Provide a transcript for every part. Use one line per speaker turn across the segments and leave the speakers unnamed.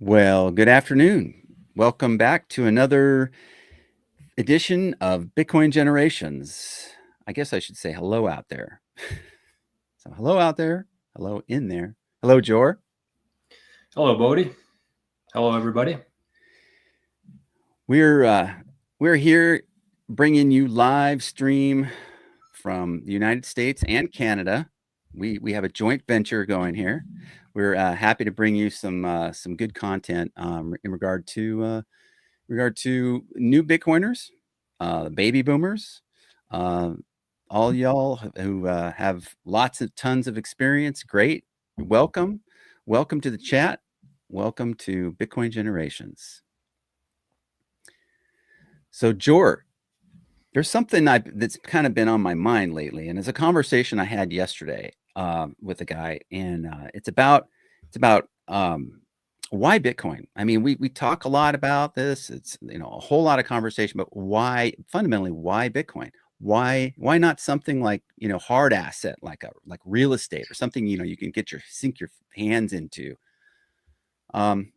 Well, good afternoon. Welcome back to another edition of Bitcoin Generations. I guess I should say hello out there. So, hello out there. Hello in there. Hello, Jor.
Hello, Bodie. Hello, everybody.
We're uh, we're here bringing you live stream from the United States and Canada. We have a joint venture going here. We're happy to bring you some good content in regard to new Bitcoiners, baby boomers, uh, all y'all who have lots of tons of experience. Great, welcome to the chat. Welcome to Bitcoin Generations. So, Jor, there's something that's kind of been on my mind lately, and it's a conversation I had yesterday with a guy, and it's about why Bitcoin. I mean, we talk a lot about this. It's a whole lot of conversation, but why fundamentally why Bitcoin? Why not something like hard asset like real estate or something you can sink your hands into? Um,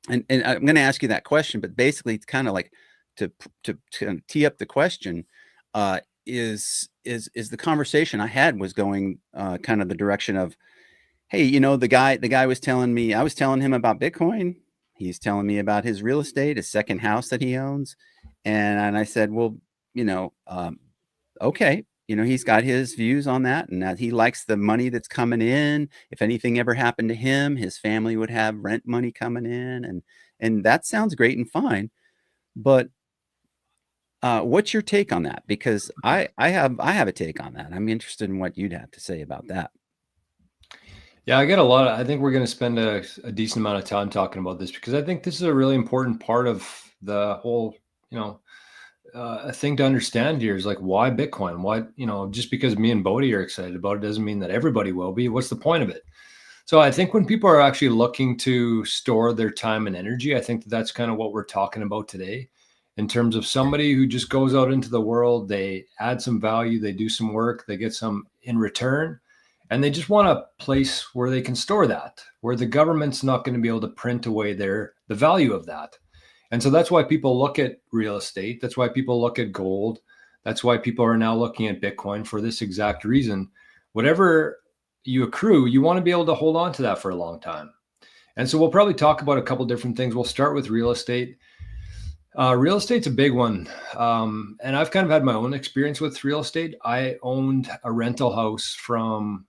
and I'm going to ask you that question, but basically it's kind of like to kind of tee up the question. Uh, is the conversation I had was going kind of the direction of, hey, the guy was telling me, I was telling him about Bitcoin. He's telling me about his real estate, his second house that he owns, and I said, well, you know, um, okay, he's got his views on that, and that he likes the money that's coming in. If anything ever happened to him, his family would have rent money coming in, and that sounds great and fine. But what's your take on that? Because I have a take on that. I'm interested in what you'd have to say about that.
Yeah, I think we're going to spend a decent amount of time talking about this because I think this is a really important part of the whole, thing to understand here is like why Bitcoin? Why, just because me and Bodie are excited about it doesn't mean that everybody will be. What's the point of it? So I think when people are actually looking to store their time and energy, I think that's kind of what we're talking about today in terms of somebody who just goes out into the world, they add some value, they do some work, they get some in return, and they just want a place where they can store that, where the government's not going to be able to print away the value of that. And so that's why people look at real estate. That's why people look at gold. That's why people are now looking at Bitcoin for this exact reason. Whatever you accrue, you want to be able to hold on to that for a long time. And so we'll probably talk about a couple different things. We'll start with real estate. Real estate's a big one. And I've kind of had my own experience with real estate. I owned a rental house from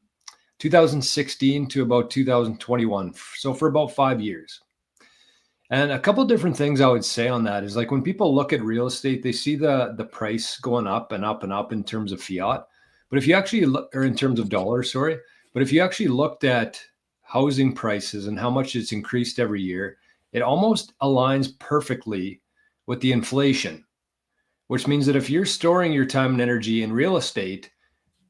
2016 to about 2021. So for about 5 years. And a couple different things I would say on that is like when people look at real estate, they see the price going up and up and up in terms of fiat. But if you actually look, or in terms of dollars, sorry, but if you actually looked at housing prices and how much it's increased every year, it almost aligns perfectly with the inflation, which means that if you're storing your time and energy in real estate,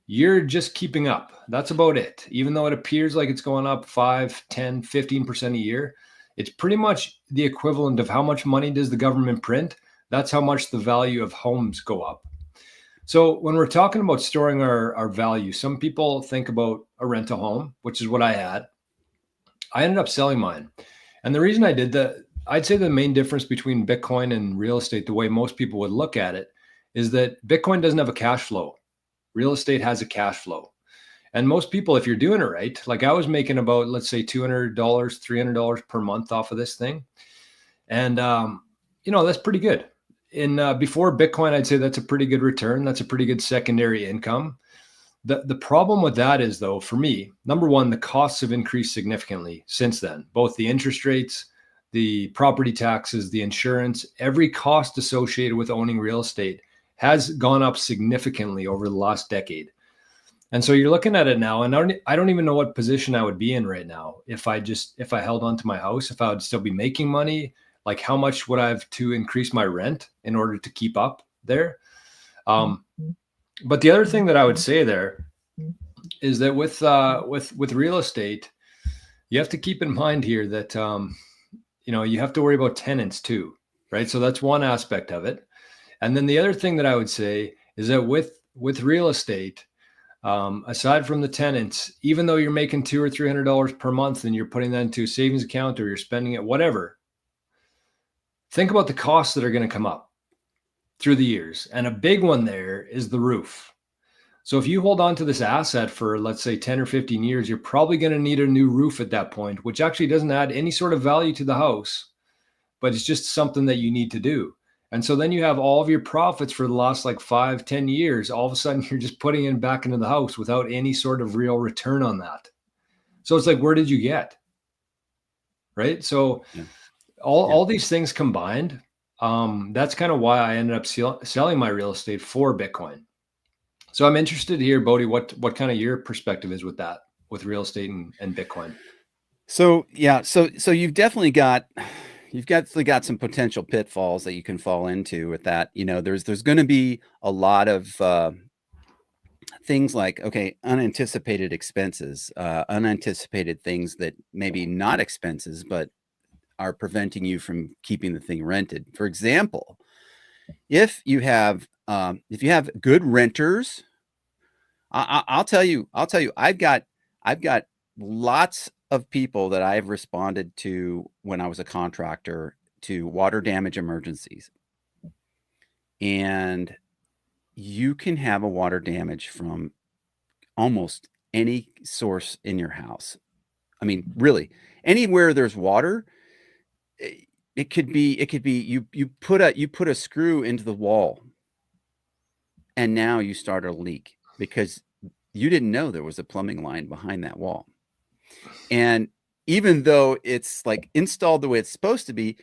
you're just keeping up. That's about it. Even though it appears like it's going up 5, 10, 15% a year, it's pretty much the equivalent of how much money does the government print. That's how much the value of homes go up. So when we're talking about storing our value, some people think about a rental home, which is what I had. I ended up selling mine. And the reason I did that, I'd say the main difference between Bitcoin and real estate, the way most people would look at it, is that Bitcoin doesn't have a cash flow. Real estate has a cash flow. And most people, if you're doing it right, like I was making about, let's say $200, $300 per month off of this thing. And, that's pretty good. In before Bitcoin, I'd say that's a pretty good return. That's a pretty good secondary income. The problem with that is, though, for me, number one, the costs have increased significantly since then, both the interest rates, the property taxes, the insurance, every cost associated with owning real estate has gone up significantly over the last decade. And so you're looking at it now, and I don't even know what position I would be in right now if I held on to my house, if I would still be making money, like how much would I have to increase my rent in order to keep up there? But the other thing that I would say there is that with real estate, you have to keep in mind here that you have to worry about tenants too, right? So that's one aspect of it. And then the other thing that I would say is that with real estate, Aside from the tenants, even though you're making $200 or $300 per month and you're putting that into a savings account or you're spending it, whatever, think about the costs that are going to come up through the years. And a big one there is the roof. So if you hold on to this asset for, let's say, 10 or 15 years, you're probably going to need a new roof at that point, which actually doesn't add any sort of value to the house, but it's just something that you need to do. And so then you have all of your profits for the last like 5-10 years. All of a sudden you're just putting it back into the house without any sort of real return on that. So it's like, where did you get? Right. So all these things combined, that's kind of why I ended up selling my real estate for Bitcoin. So I'm interested to hear, Bodie, what kind of your perspective is with that, with real estate and Bitcoin.
So yeah, so you've definitely got some potential pitfalls that you can fall into with that. There's going to be a lot of things like, okay, unanticipated expenses, unanticipated things that maybe not expenses, but are preventing you from keeping the thing rented. For example, if you have good renters, I'll tell you, I've got lots of people that I've responded to when I was a contractor to water damage emergencies. And you can have a water damage from almost any source in your house. I mean, really, anywhere there's water, it could be you put a screw into the wall and now you start a leak because you didn't know there was a plumbing line behind that wall. And even though it's like installed the way it's supposed to be,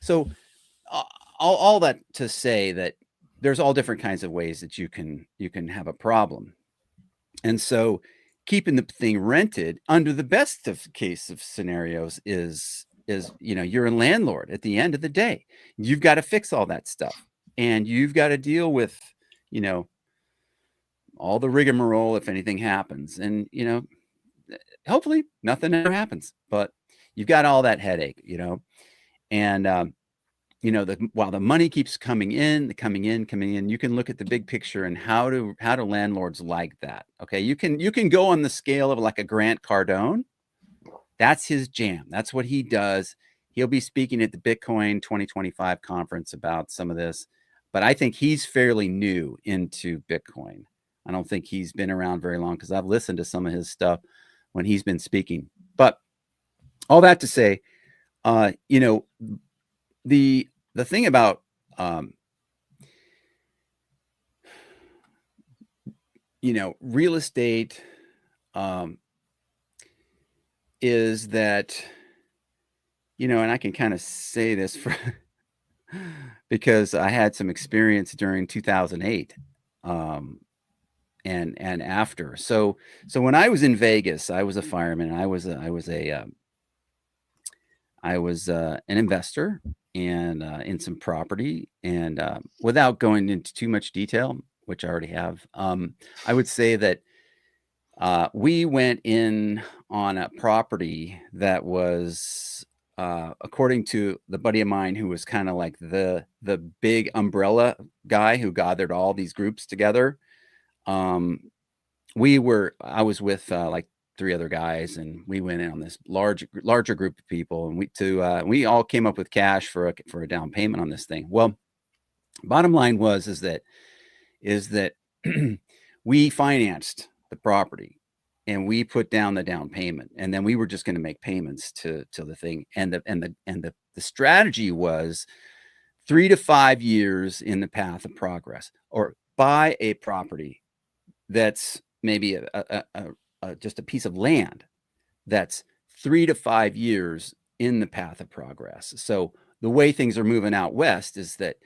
so all that to say that there's all different kinds of ways that you can have a problem. And so keeping the thing rented under the best of case of scenarios is you're a landlord at the end of the day. You've got to fix all that stuff and you've got to deal with, all the rigmarole if anything happens. And, hopefully nothing ever happens, but you've got all that headache, and, while the money keeps coming in, you can look at the big picture and how do landlords like that? Okay. You can go on the scale of like a Grant Cardone. That's his jam. That's what he does. He'll be speaking at the Bitcoin 2025 conference about some of this, but I think he's fairly new into Bitcoin. I don't think he's been around very long because I've listened to some of his stuff when he's been speaking. But all that to say, the thing about real estate is that, and I can kind of say this because I had some experience during 2008 and after. So when I was in Vegas, I was a fireman. I was an investor and in some property, and without going into too much detail, which I already have, I would say that we went in on a property that was, according to the buddy of mine who was kind of like the big umbrella guy who gathered all these groups together. I was with like 3 other guys, and we went in on this larger group of people, and we all came up with cash for a down payment on this thing. Well, bottom line is that we financed the property and we put down the down payment, and then we were just going to make payments to the thing. And the strategy was 3 to 5 years in the path of progress, or buy a property that's maybe just a piece of land that's 3 to 5 years in the path of progress. So the way things are moving out west is that,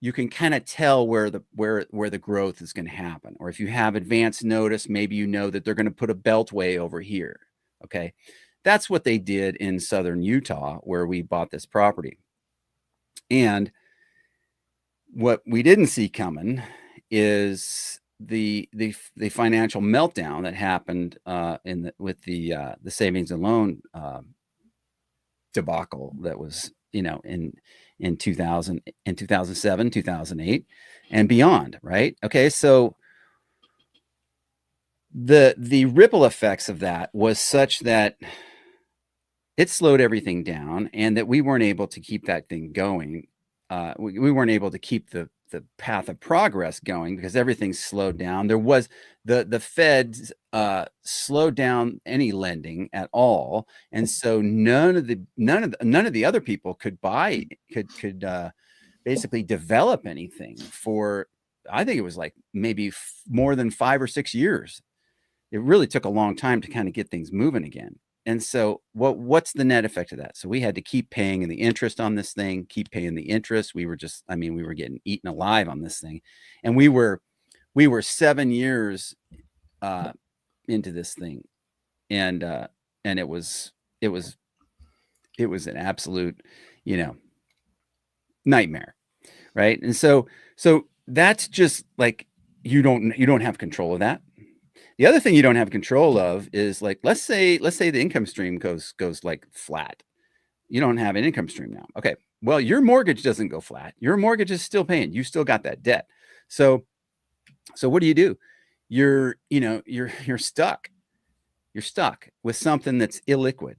you can kind of tell where the growth is going to happen. Or if you have advance notice, maybe that they're going to put a beltway over here. Okay. That's what they did in southern Utah, where we bought this property. And what we didn't see coming is the financial meltdown that happened with the savings and loan debacle that was in 2007, 2008 and beyond, right? Okay, so the ripple effects of that was such that it slowed everything down, and that we weren't able to keep that thing going. We weren't able to keep the path of progress going because everything slowed down. There was the Feds slowed down any lending at all, and so none of the other people could basically develop anything for, I think it was like maybe more than 5 or 6 years. It really took a long time to kind of get things moving again. And so what's the net effect of that? So we had to keep paying the interest on this thing, keep paying the interest. We were just, I mean, we were getting eaten alive on this thing. And we were 7 years into this thing. And it was an absolute, nightmare. Right. And so that's just like, you don't have control of that. The other thing you don't have control of is, like, let's say the income stream goes like flat. You don't have an income stream now. Okay. Well, your mortgage doesn't go flat. Your mortgage is still paying. You still got that debt. So what do? You're stuck. You're stuck with something that's illiquid.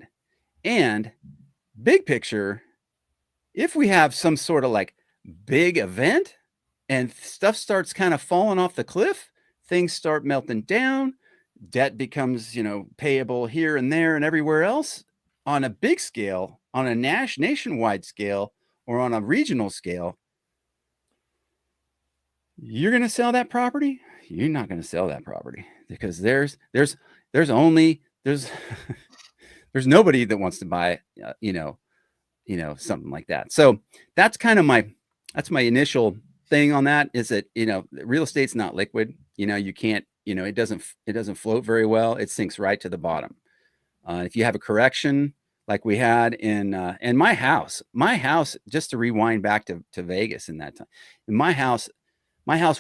And big picture, if we have some sort of like big event and stuff starts kind of falling off the cliff, things start melting down, debt becomes, payable here and there and everywhere else on a big scale, on a nationwide scale, or on a regional scale. You're going to sell that property? You're not going to sell that property because there's only there's nobody that wants to buy, something like that. So that's kind of my initial thing on that, is that, real estate's not liquid. You can't, it doesn't float very well. It sinks right to the bottom. If you have a correction like we had in my house, just to rewind back to Vegas in that time, my house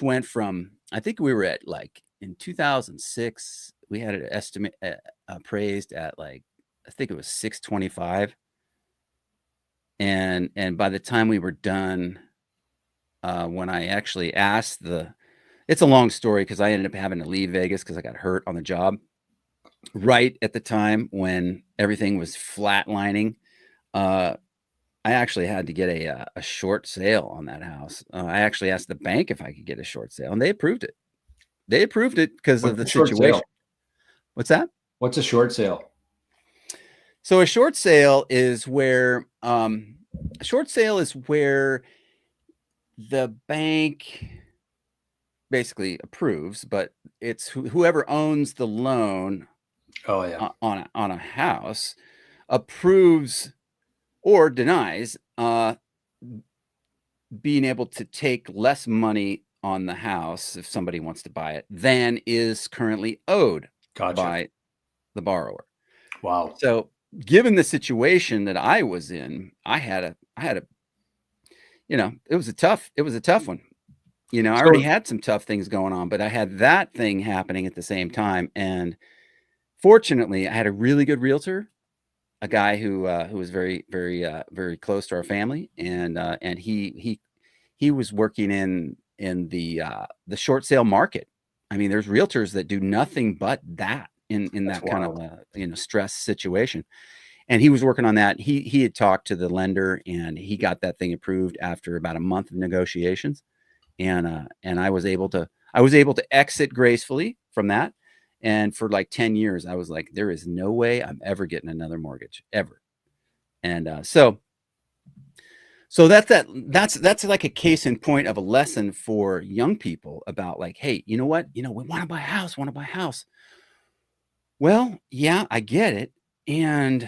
went from, I think we were at, like, in 2006, we had an estimate appraised at, like, I think it was 625. And by the time we were done, when I actually asked it's a long story because I ended up having to leave Vegas because I got hurt on the job right at the time when everything was flatlining. I actually had to get a short sale on that house. I actually asked the bank if I could get a short sale, and they approved it. They approved it because of the situation. What's that?
What's a short sale?
So a short sale is where the bank basically approves, but it's whoever owns the loan.
Oh yeah.
On a house approves or denies being able to take less money on the house if somebody wants to buy it than is currently owed by the borrower.
Wow.
So given the situation that I was in, I had a it was a tough one. I already had some tough things going on, but I had that thing happening at the same time. And fortunately, I had a really good realtor, a guy who was very, very, very close to our family, and he was working in the short sale market. I mean, there's realtors that do nothing but that in that kind of stress situation. And he was working on that. He had talked to the lender, and he got that thing approved after about a month of negotiations. And I was able to exit gracefully from that. And for like 10 years, I was like, there is no way I'm ever getting another mortgage ever. And so that's like a case in point of a lesson for young people about, like, hey, you know what? We want to buy a house. Well, yeah, I get it. And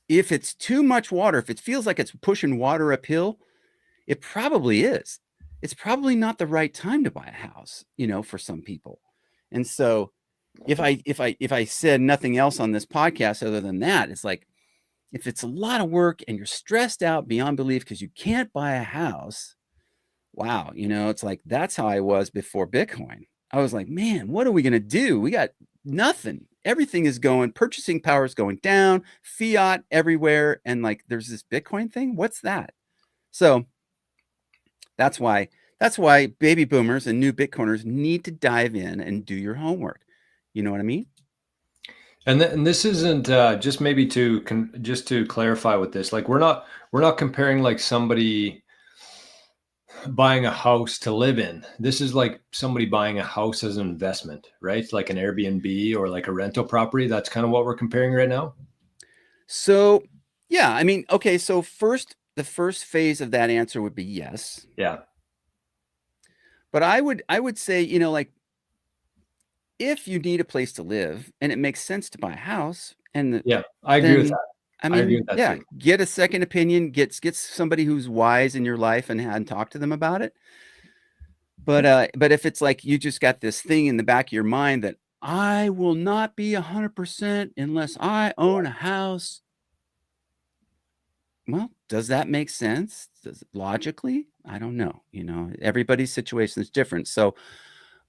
if it's too much water, if it feels like it's pushing water uphill, it probably is. It's probably not the right time to buy a house, for some people. And so if I said nothing else on this podcast other than that, it's like, if it's a lot of work and you're stressed out beyond belief because you can't buy a house, wow, it's like, that's how I was before Bitcoin. I was like, man, what are we going to do? We got nothing. Everything is going, purchasing power is going down, fiat everywhere. And like, there's this Bitcoin thing. What's that? So that's why That's why baby boomers and new Bitcoiners need to dive in and do your homework. You know what I mean?
And this isn't just maybe to just to clarify with this, like we're not comparing like somebody buying a house to live in. This is like somebody buying a house as an investment, right? Like an Airbnb or like a rental property. That's kind of what we're comparing right now.
So, yeah, I mean, okay, so the first phase of that answer would be yes.
Yeah.
But I would say, like if you need a place to live and it makes sense to buy a house
Yeah. I agree with
then
that.
I
I agree
mean,
with that
yeah,
too.
get a second opinion, get somebody who's wise in your life and talk to them about it. But if it's like you just got this thing in the back of your mind that I will not be 100% unless I own a house. Well, does that make sense? Does logically? I don't know. Everybody's situation is different. So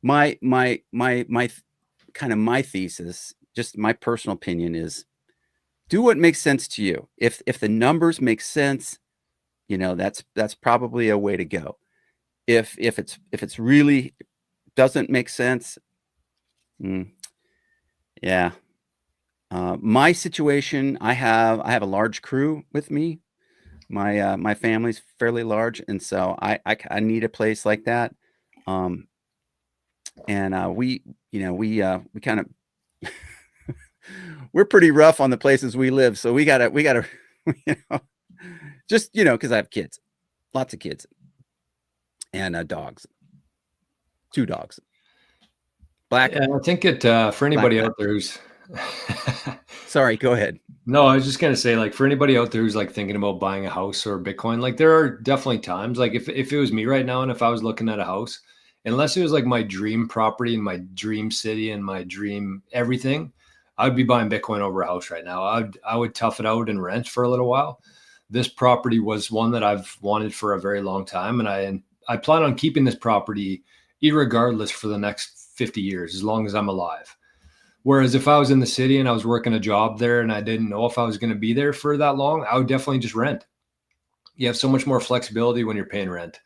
kind of my thesis, just my personal opinion is do what makes sense to you. If the numbers make sense, that's probably a way to go. If it's really doesn't make sense, mm, yeah. My situation, I have a large crew with me. My family's fairly large, and so I need a place like that. Um, and we kind of we're pretty rough on the places we live, so we gotta you know, just because I have kids, lots of kids, and dogs, 2 dogs, black
And I think it for
black
anybody
lab.
out there who's
Sorry, go ahead.
no, I was just gonna say, like, for anybody out there who's like thinking about buying a house or Bitcoin, like there are definitely times, like if it was me right now and if I was looking at a house, unless it was like my dream property and my dream city and my dream everything, I'd be buying Bitcoin over a house right now. I would tough it out and rent for a little while. This property was one that I've wanted for a very long time, and I plan on keeping this property irregardless for the next 50 years, as long as I'm alive. Whereas if I was in the city and I was working a job there and I didn't know if I was going to be there for that long, I would definitely just rent. You have so much more flexibility when you're paying rent.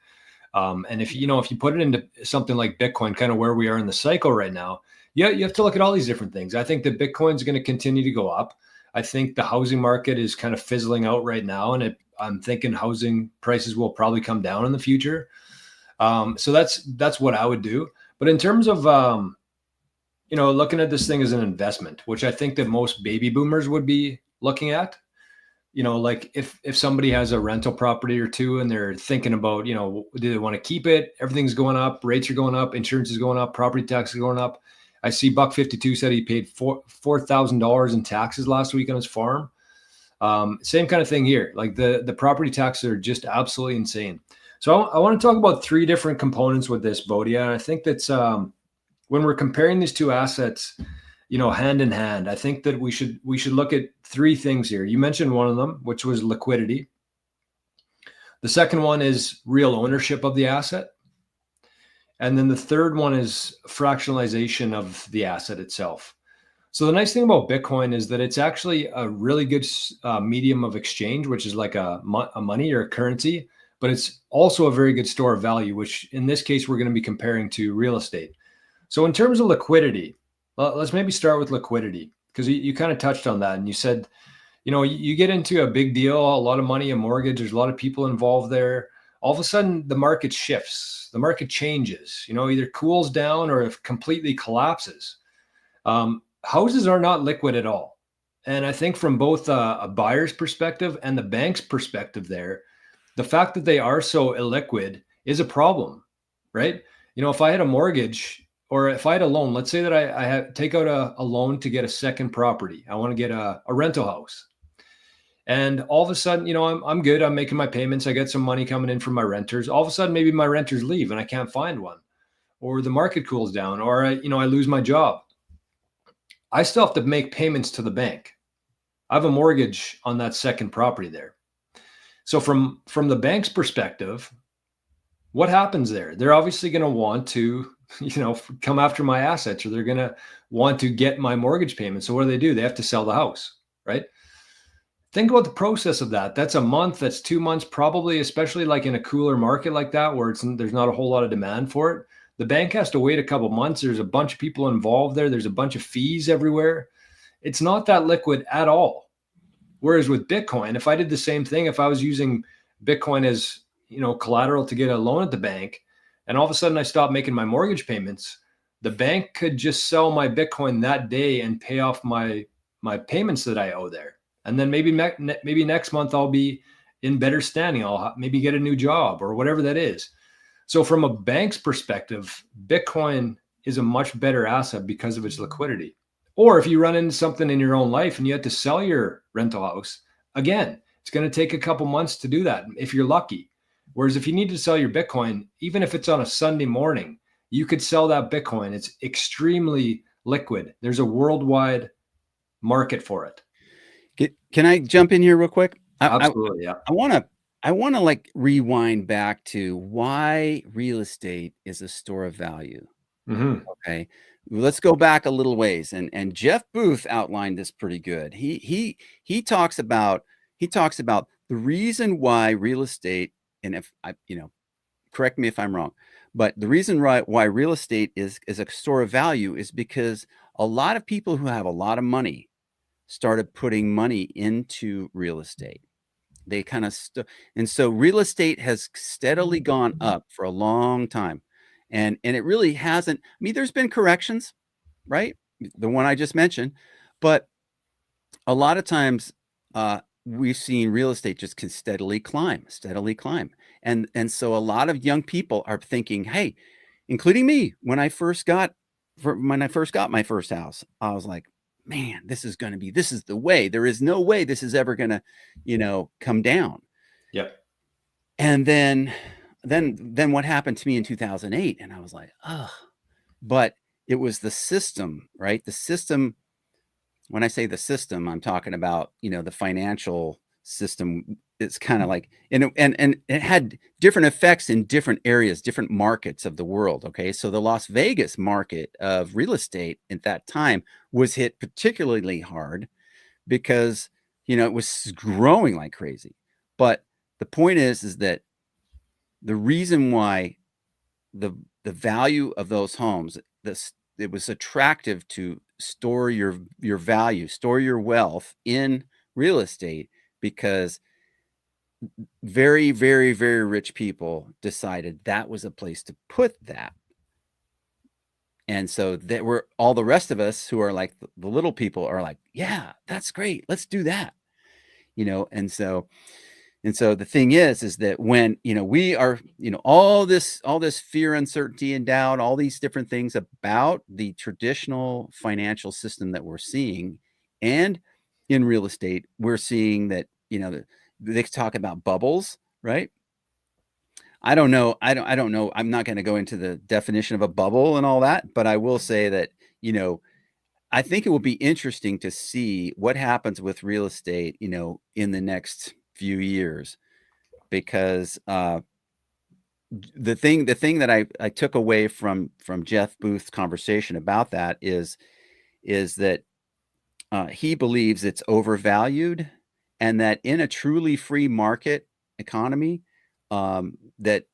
And if you put it into something like Bitcoin, kind of where we are in the cycle right now, yeah, you have to look at all these different things. I think that Bitcoin is going to continue to go up. I think the housing market is kind of fizzling out right now, and I'm thinking housing prices will probably come down in the future. So that's what I would do. But in terms of looking at this thing as an investment, which I think that most baby boomers would be looking at. Like if somebody has a rental property or two and they're thinking about, do they want to keep it? Everything's going up, rates are going up, insurance is going up, property tax is going up. I see Buck 52 said he paid $4,000 in taxes last week on his farm. Same kind of thing here. Like the property taxes are just absolutely insane. So I want to talk about 3 different components with this, Bodia. And I think that's when we're comparing these 2 assets, hand in hand, I think that we should look at 3 things here. You mentioned one of them, which was liquidity. The second one is real ownership of the asset. And then the third one is fractionalization of the asset itself. So the nice thing about Bitcoin is that it's actually a really good medium of exchange, which is like a money or a currency, but it's also a very good store of value, which in this case, we're going to be comparing to real estate. So in terms of liquidity, let's maybe start with liquidity, because you kind of touched on that. And you said, you get into a big deal, a lot of money, a mortgage, there's a lot of people involved there. All of a sudden, the market shifts, the market changes, either cools down or it completely collapses. Houses are not liquid at all. And I think from both a buyer's perspective and the bank's perspective there, the fact that they are so illiquid is a problem, right? If I had a mortgage or if I had a loan, let's say that I take out a loan to get a second property. I want to get a rental house. And all of a sudden, I'm good. I'm making my payments. I get some money coming in from my renters. All of a sudden, maybe my renters leave and I can't find one, or the market cools down, or I lose my job. I still have to make payments to the bank. I have a mortgage on that second property there. So from the bank's perspective, what happens there? They're obviously going to want to, come after my assets, or they're going to want to get my mortgage payment. So what do? They have to sell the house, right? think about the process of that. That's a month, that's 2 months, probably, especially like in a cooler market like that where there's not a whole lot of demand for it. The bank has to wait a couple months. There's a bunch of people involved there. There's a bunch of fees everywhere. It's not that liquid at all. Whereas with Bitcoin, if I did the same thing, if I was using Bitcoin as, collateral to get a loan at the bank, and all of a sudden I stopped making my mortgage payments, the bank could just sell my Bitcoin that day and pay off my payments that I owe there. And then maybe next month I'll be in better standing. I'll maybe get a new job or whatever that is. So from a bank's perspective, Bitcoin is a much better asset because of its liquidity. Or if you run into something in your own life and you have to sell your rental house, again, it's going to take a couple months to do that if you're lucky. Whereas if you need to sell your Bitcoin, even if it's on a Sunday morning, you could sell that Bitcoin. It's extremely liquid. There's a worldwide market for it.
Can I jump in here real quick?
Absolutely, yeah.
I want to like rewind back to why real estate is a store of value.
Mm-hmm.
Okay, let's go back a little ways, and Jeff Booth outlined this pretty good. He talks about the reason why real estate, and if I, correct me if I'm wrong, but the reason why real estate is a store of value is because a lot of people who have a lot of money started putting money into real estate. They kind of and so real estate has steadily gone up for a long time, and it really hasn't. I mean, there's been corrections, right? The one I just mentioned, but a lot of times we've seen real estate just can steadily climb, and so a lot of young people are thinking, hey, including me, when I first got my first house, I was like, man, this is the way. There is no way this is ever gonna, come down.
Yep.
And then what happened to me in 2008? And I was like, oh, but it was the system, right? The system. When I say the system, I'm talking about, the financial system. It's kind of like, and it had different effects in different areas, different markets of the world. Okay. So the Las Vegas market of real estate at that time was hit particularly hard because, it was growing like crazy. But the point is that the reason why the value of those homes, it was attractive to store your value, store your wealth in real estate, because very, very, very rich people decided that was a place to put that. And so that were all the rest of us who are like the little people are like, yeah, that's great. Let's do that. And so the thing is that when, we are, all this fear, uncertainty, and doubt, all these different things about the traditional financial system that we're seeing, and in real estate, we're seeing that, they talk about bubbles, right? I don't know. I don't know. I'm not going to go into the definition of a bubble and all that, but I will say that, I think it will be interesting to see what happens with real estate, in the next few years, because the thing that I took away from Jeff Booth's conversation about that is that he believes it's overvalued, and that in a truly free market economy, that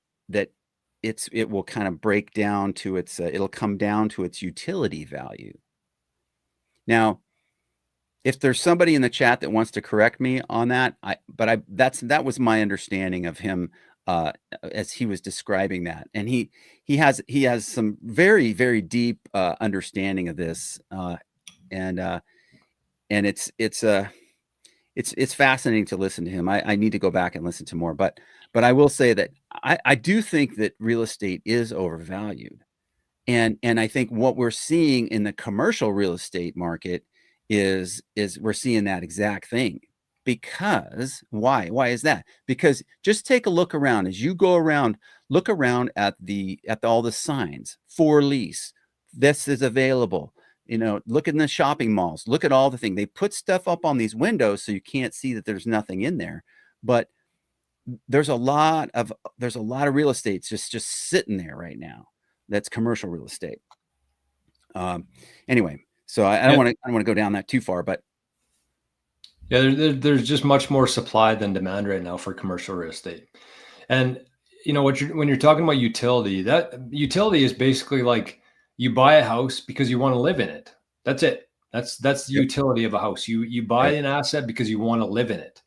it will kind of break down to its it'll come down to its utility value. Now, if there's somebody in the chat that wants to correct me on that, that was my understanding of him as he was describing that, and he has some very, very deep understanding of this, and it's fascinating to listen to him. I need to go back and listen to more, but I will say that I do think that real estate is overvalued. And I think what we're seeing in the commercial real estate market is we're seeing that exact thing. Because why? Why is that? Because just take a look around as you go around, look around at all the signs for lease. This is available. Look in the shopping malls, look at all the things. They put stuff up on these windows so you can't see that there's nothing in there. But there's a lot of real estate just sitting there right now. That's commercial real estate. Anyway, so I don't want to go down that too far, but
Yeah, there's just much more supply than demand right now for commercial real estate. And when you're talking about utility, that utility is basically like you buy a house because you want to live in it. That's it. That's the
Yep.
utility of a house. You buy
Right.
an asset because you want to live in it.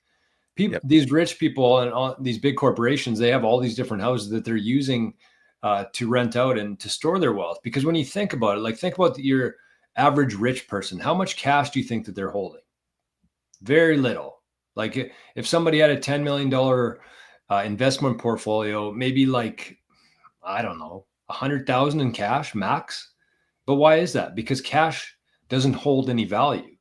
Yep.
These rich people and all these big corporations, they have all these different houses that they're using to rent out and to store their wealth. Because when you think about it, like think about your average rich person, how much cash do you think that they're holding? Very little. Like if somebody had a $10 million investment portfolio, maybe like, I don't know, 100,000 in cash max. But why is that? Because cash doesn't hold any value.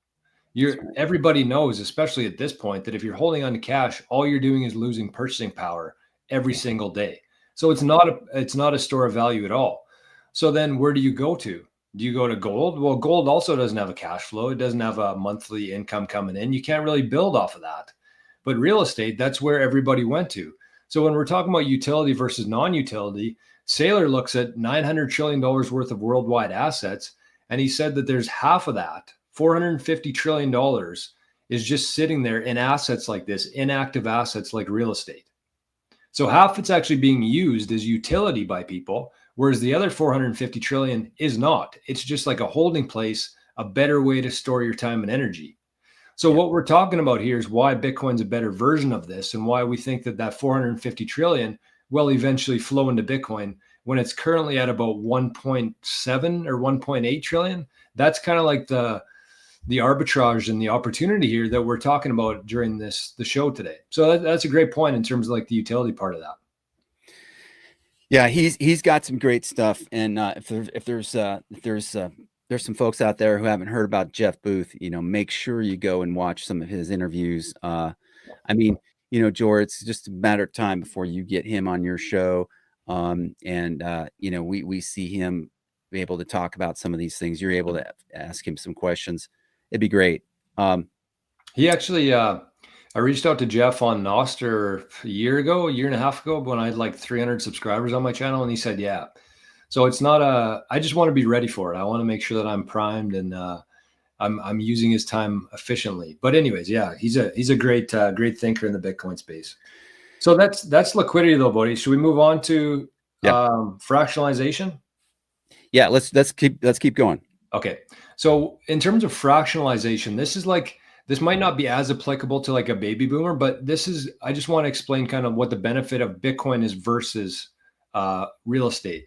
That's right.
Everybody knows, especially at this point, that if you're holding on to cash, all you're doing is losing purchasing power every
Yeah.
single day. So it's not a store of value at all. So then where do you go to? Do you go to gold? Well, gold also doesn't have a cash flow. It doesn't have a monthly income coming in. You can't really build off of that. But real estate, that's where everybody went to. So when we're talking about utility versus non-utility, Saylor looks at $900 trillion worth of worldwide assets, and he said that there's half of that, $450 trillion, is just sitting there in assets like this, inactive assets like real estate. So half it's actually being used as utility by people, whereas the other 450 trillion is not. It's just like a holding place, a better way to store your time and energy. So
Yeah.
what we're talking about here is why Bitcoin's a better version of this and why we think that that 450 trillion will eventually flow into Bitcoin when it's currently at about 1.7 or 1.8 trillion. That's kind of like the arbitrage and the opportunity here that we're talking about during the show today. So that's a great point in terms of like the utility part of that.
Yeah, he's got some great stuff, and if there's some folks out there who haven't heard about Jeff Booth, make sure you go and watch some of his interviews. I mean, George, it's just a matter of time before you get him on your show, and we see him be able to talk about some of these things. You're able to ask him some questions. It'd be great.
He actually, I reached out to Jeff on Noster a year and a half ago, when I had like 300 subscribers on my channel, and he said, yeah. So it's not I just want to be ready for it. I want to make sure that I'm primed and I'm using his time efficiently. But anyways, yeah, he's a great thinker in the Bitcoin space. So that's liquidity though, buddy. Should we move on to
Yeah.
fractionalization?
Yeah, let's keep going.
Okay. So in terms of fractionalization, this might not be as applicable to like a baby boomer, but I just want to explain kind of what the benefit of Bitcoin is versus real estate.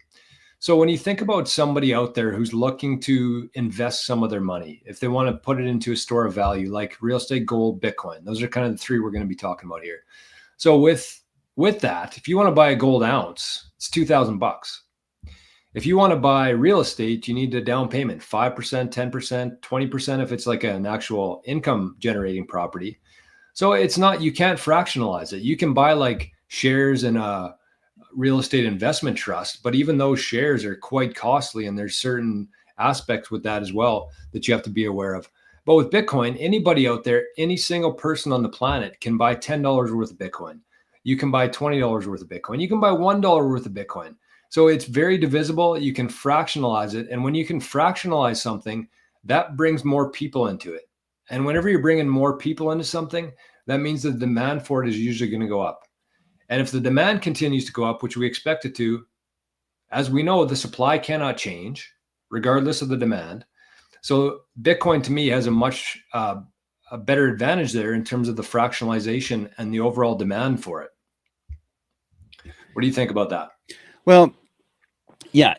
So when you think about somebody out there who's looking to invest some of their money, if they want to put it into a store of value like real estate, gold, Bitcoin, those are kind of the three we're going to be talking about here. So with that, if you want to buy a gold ounce, it's $2,000. If you want to buy real estate, you need a down payment, 5%, 10%, 20% if it's like an actual income generating property. So you can't fractionalize it. You can buy like shares in a real estate investment trust, but even those shares are quite costly, and there's certain aspects with that as well that you have to be aware of. But with Bitcoin, anybody out there, any single person on the planet can buy $10 worth of Bitcoin. You can buy $20 worth of Bitcoin. You can buy $1 worth of Bitcoin. So it's very divisible. You can fractionalize it. And when you can fractionalize something, that brings more people into it. And whenever you're bringing more people into something, that means the demand for it is usually going to go up. And if the demand continues to go up, which we expect it to, as we know, the supply cannot change regardless of the demand. So Bitcoin to me has a much a better advantage there in terms of the fractionalization and the overall demand for it. What do you think about that?
Well, yeah,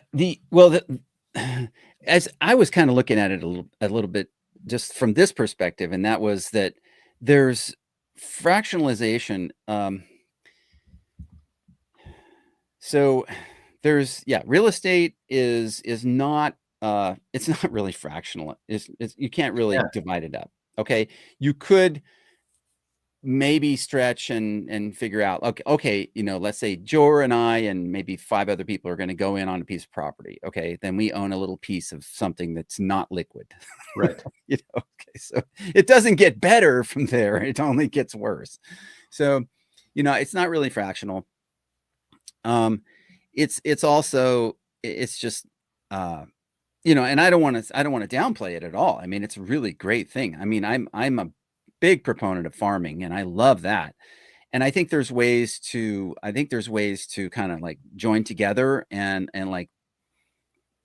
as I was kind of looking at it a little bit just from this perspective, and that was that there's fractionalization. So there's real estate is not it's not really fractional. It's you can't really
Yeah.
divide it up. Okay, you could maybe stretch and figure out, okay, let's say Joe and I and maybe 5 other people are going to go in on a piece of property. Okay, then we own a little piece of something that's not liquid.
Right.
Okay, so it doesn't get better from there, it only gets worse. So it's not really fractional. It's also it's just and I don't want to downplay it at all. I mean, it's a really great thing. I mean, I'm a big proponent of farming, and I love that. And I think there's ways to kind of like join together and like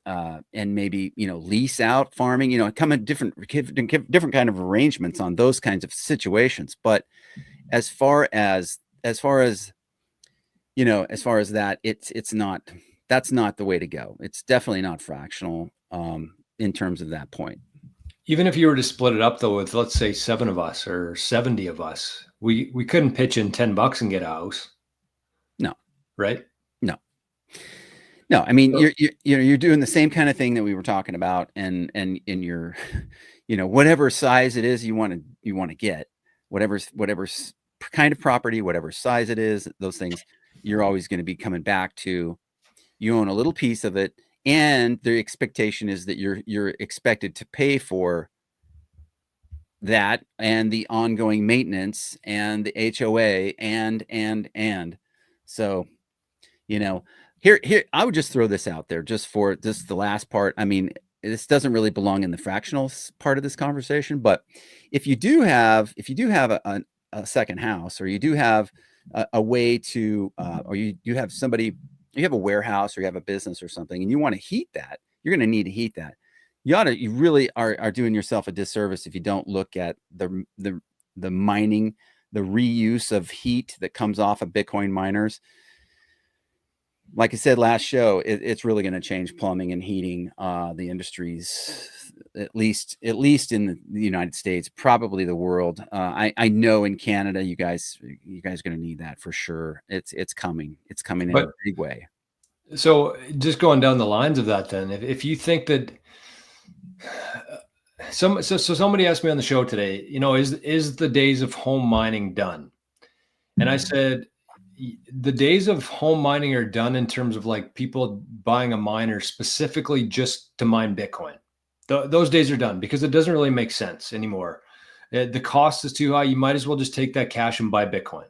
and maybe, lease out farming, come in different kind of arrangements on those kinds of situations. But as far as as far as that, it's not that's not the way to go. It's definitely not fractional in terms of that point.
Even if you were to split it up though with, let's say, 7 of us or 70 of us, we couldn't pitch in $10 and get a house,
No,
right?
no, no. I mean,
So
you're doing the same kind of thing that we were talking about, and in your, whatever size it is you want to get, whatever kind of property, whatever size it is, those things, you're always going to be coming back to. You own a little piece of it, and the expectation is that you're expected to pay for that and the ongoing maintenance and the HOA and so, you know, here I would just throw this out there just for this the last part. I mean, this doesn't really belong in the fractional part of this conversation, but if you do have a second house, or you do have a way to or you have somebody, you have a warehouse or you have a business or something, and you want to heat that, you're going to need to heat that. You really are doing yourself a disservice if you don't look at the mining, the reuse of heat that comes off of Bitcoin miners. Like I said last show, it's really going to change plumbing and heating the industries, at least in the United States, probably the world. I know in Canada, you guys are going to need that for sure. It's coming in a
but
big way.
so just going down the lines of that, then, if you think that so somebody asked me on the show today, is the days of home mining done? And I said, the days of home mining are done in terms of like people buying a miner specifically just to mine Bitcoin. Those days are done because it doesn't really make sense anymore. The cost is too high. You might as well just take that cash and buy Bitcoin.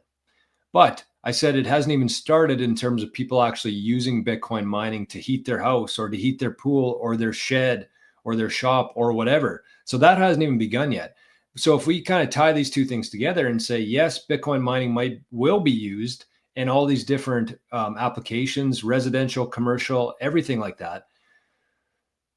But I said it hasn't even started in terms of people actually using Bitcoin mining to heat their house or to heat their pool or their shed or their shop or whatever. So that hasn't even begun yet. So if we kind of tie these two things together and say, yes, Bitcoin mining will be used in all these different applications, residential, commercial, everything like that,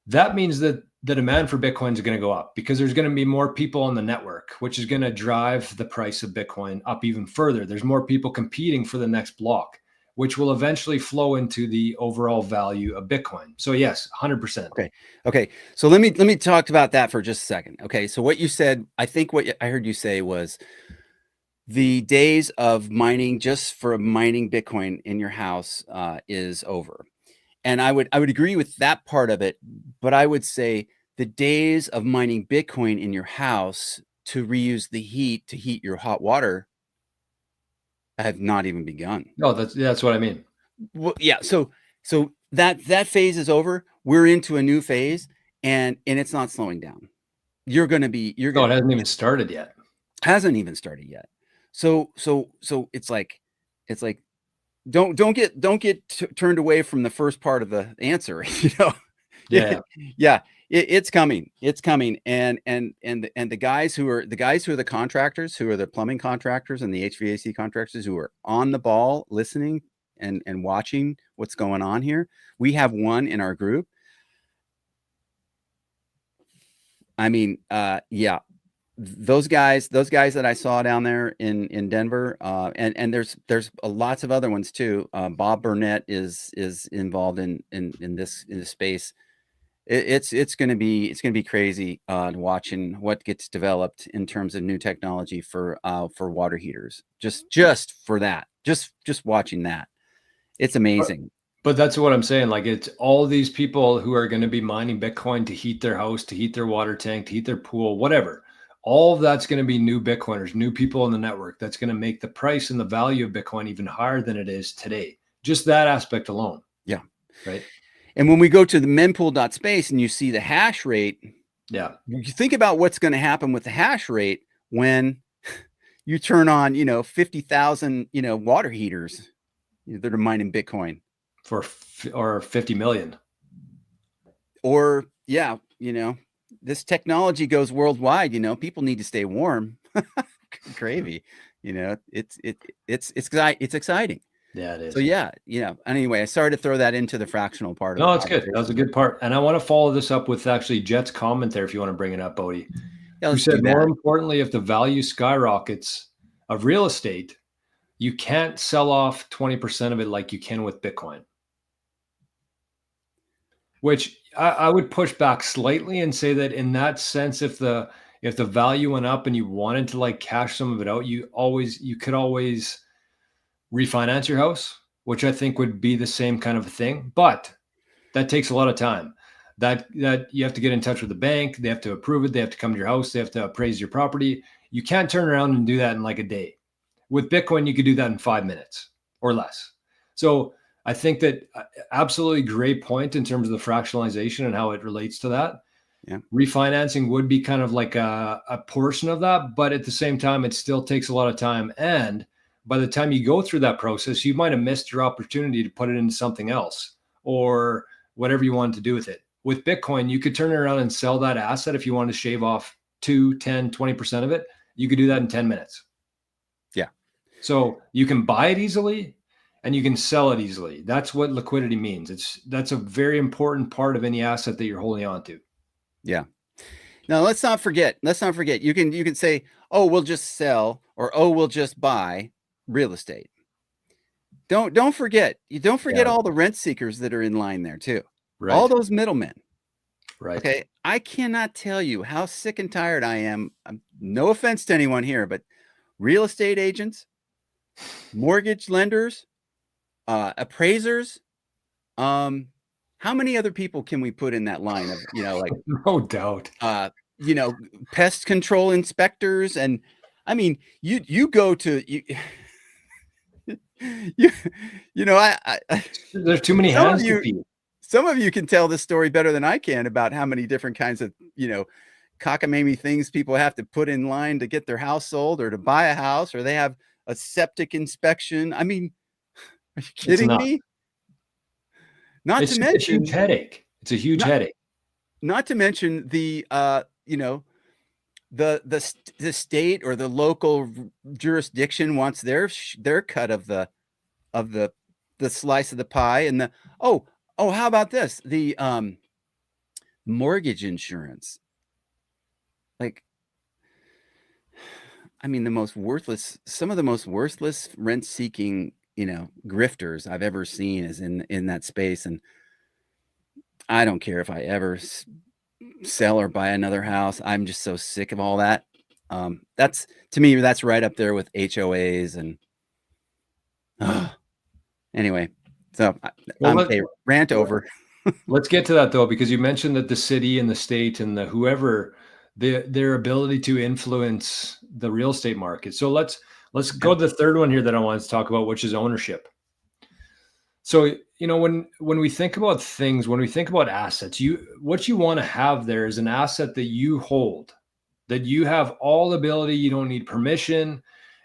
that means that the demand for Bitcoin is going to go up because there's going to be more people on the network, which is going to drive the price of Bitcoin up even further. There's more people competing for the next block, which will eventually flow into the overall value of Bitcoin. So yes, 100%.
Okay. So let me talk about that for just a second. Okay. So what you said, I think what I heard you say was the days of mining just for mining Bitcoin in your house is over. And I would agree with that part of it, but I would say the days of mining Bitcoin in your house to reuse the heat to heat your hot water have not even begun.
No, that's what I mean.
Well, yeah. So that phase is over. We're into a new phase, and it's not slowing down. You're
No, it hasn't even started yet.
Hasn't even started yet. So it's like don't get turned away from the first part of the answer.
Yeah.
Yeah, it's coming. It's coming. And the guys who are the contractors, who are the plumbing contractors and the HVAC contractors who are on the ball listening and watching what's going on here. We have one in our group. I mean, yeah, those guys that I saw down there in Denver, and there's lots of other ones too. Bob Burnett is involved in this space. It's going to be crazy watching what gets developed in terms of new technology for water heaters. Just for that, just watching that, it's amazing.
But that's what I'm saying. Like, it's all these people who are going to be mining Bitcoin to heat their house, to heat their water tank, to heat their pool, whatever. All of that's going to be new Bitcoiners, new people on the network. That's going to make the price and the value of Bitcoin even higher than it is today. Just that aspect alone.
Yeah.
Right.
And when we go to the mempool.space and you see the hash rate,
yeah,
you think about what's going to happen with the hash rate when you turn on, 50,000, water heaters that are mining Bitcoin
or 50 million.
Or, yeah, this technology goes worldwide, people need to stay warm. Gravy. It's exciting.
Yeah, it
So
is.
yeah, anyway, I started to throw that into the fractional part of the
No, it's good. That was a
conversation.
good part. And I want to follow this up with actually Jet's comment there, if you want to bring it up, Bodie,
Yeah,
who
let's
said,
do
more
that.
importantly, if the value skyrockets of real estate, you can't sell off 20% of it like you can with Bitcoin. Which I would push back slightly and say that in that sense, if the value went up and you wanted to like cash some of it out, you could always refinance your house, which I think would be the same kind of a thing. But that takes a lot of time. That you have to get in touch with the bank. They have to approve it. They have to come to your house. They have to appraise your property. You can't turn around and do that in like a day. With Bitcoin, you could do that in 5 minutes or less. So I think that absolutely great point in terms of the fractionalization and how it relates to that.
Yeah.
Refinancing would be kind of like a portion of that, but at the same time, it still takes a lot of time. And by the time you go through that process, you might have missed your opportunity to put it into something else or whatever you wanted to do with it. With Bitcoin, you could turn it around and sell that asset if you wanted to shave off 2, 10, 20% of it. You could do that in 10 minutes.
Yeah.
So you can buy it easily and you can sell it easily. That's what liquidity means. That's a very important part of any asset that you're holding on to.
Yeah. Now let's not forget. You can say, "Oh, we'll just sell," or "Oh, we'll just buy real estate." Don't forget. You don't forget
Yeah.
all the rent seekers that are in line there too. All
Right.
those middlemen.
Right.
Okay, I cannot tell you how sick and tired I am. No offense to anyone here, but real estate agents, mortgage lenders, appraisers. How many other people can we put in that line of, like,
No doubt.
pest control inspectors? And I mean, you go to I
There's too many
some of
hands to
you
feed.
some of you can tell this story better than I can about how many different kinds of, cockamamie things people have to put in line to get their house sold or to buy a house, or they have a septic inspection. I mean, are you
It's
kidding
not.
me? Not
It's
to
just a huge
mention,
headache. It's a huge
not
headache.
not to mention the the state or the local jurisdiction wants their cut of the slice of the pie. And how about this? The mortgage insurance. Like, I mean, some of the most worthless rent seeking, grifters I've ever seen is in that space. And I don't care if I ever sell or buy another house. I'm just so sick of all that. That's, to me, that's right up there with HOAs and anyway. So
Well,
rant over.
let's get to that though, because you mentioned that the city and the state and the whoever, their ability to influence the real estate market. So let's go to the third one here that I wanted to talk about, which is ownership. So, when we think about things, when we think about assets, what you want to have there is an asset that you hold, that you have all ability. You don't need permission.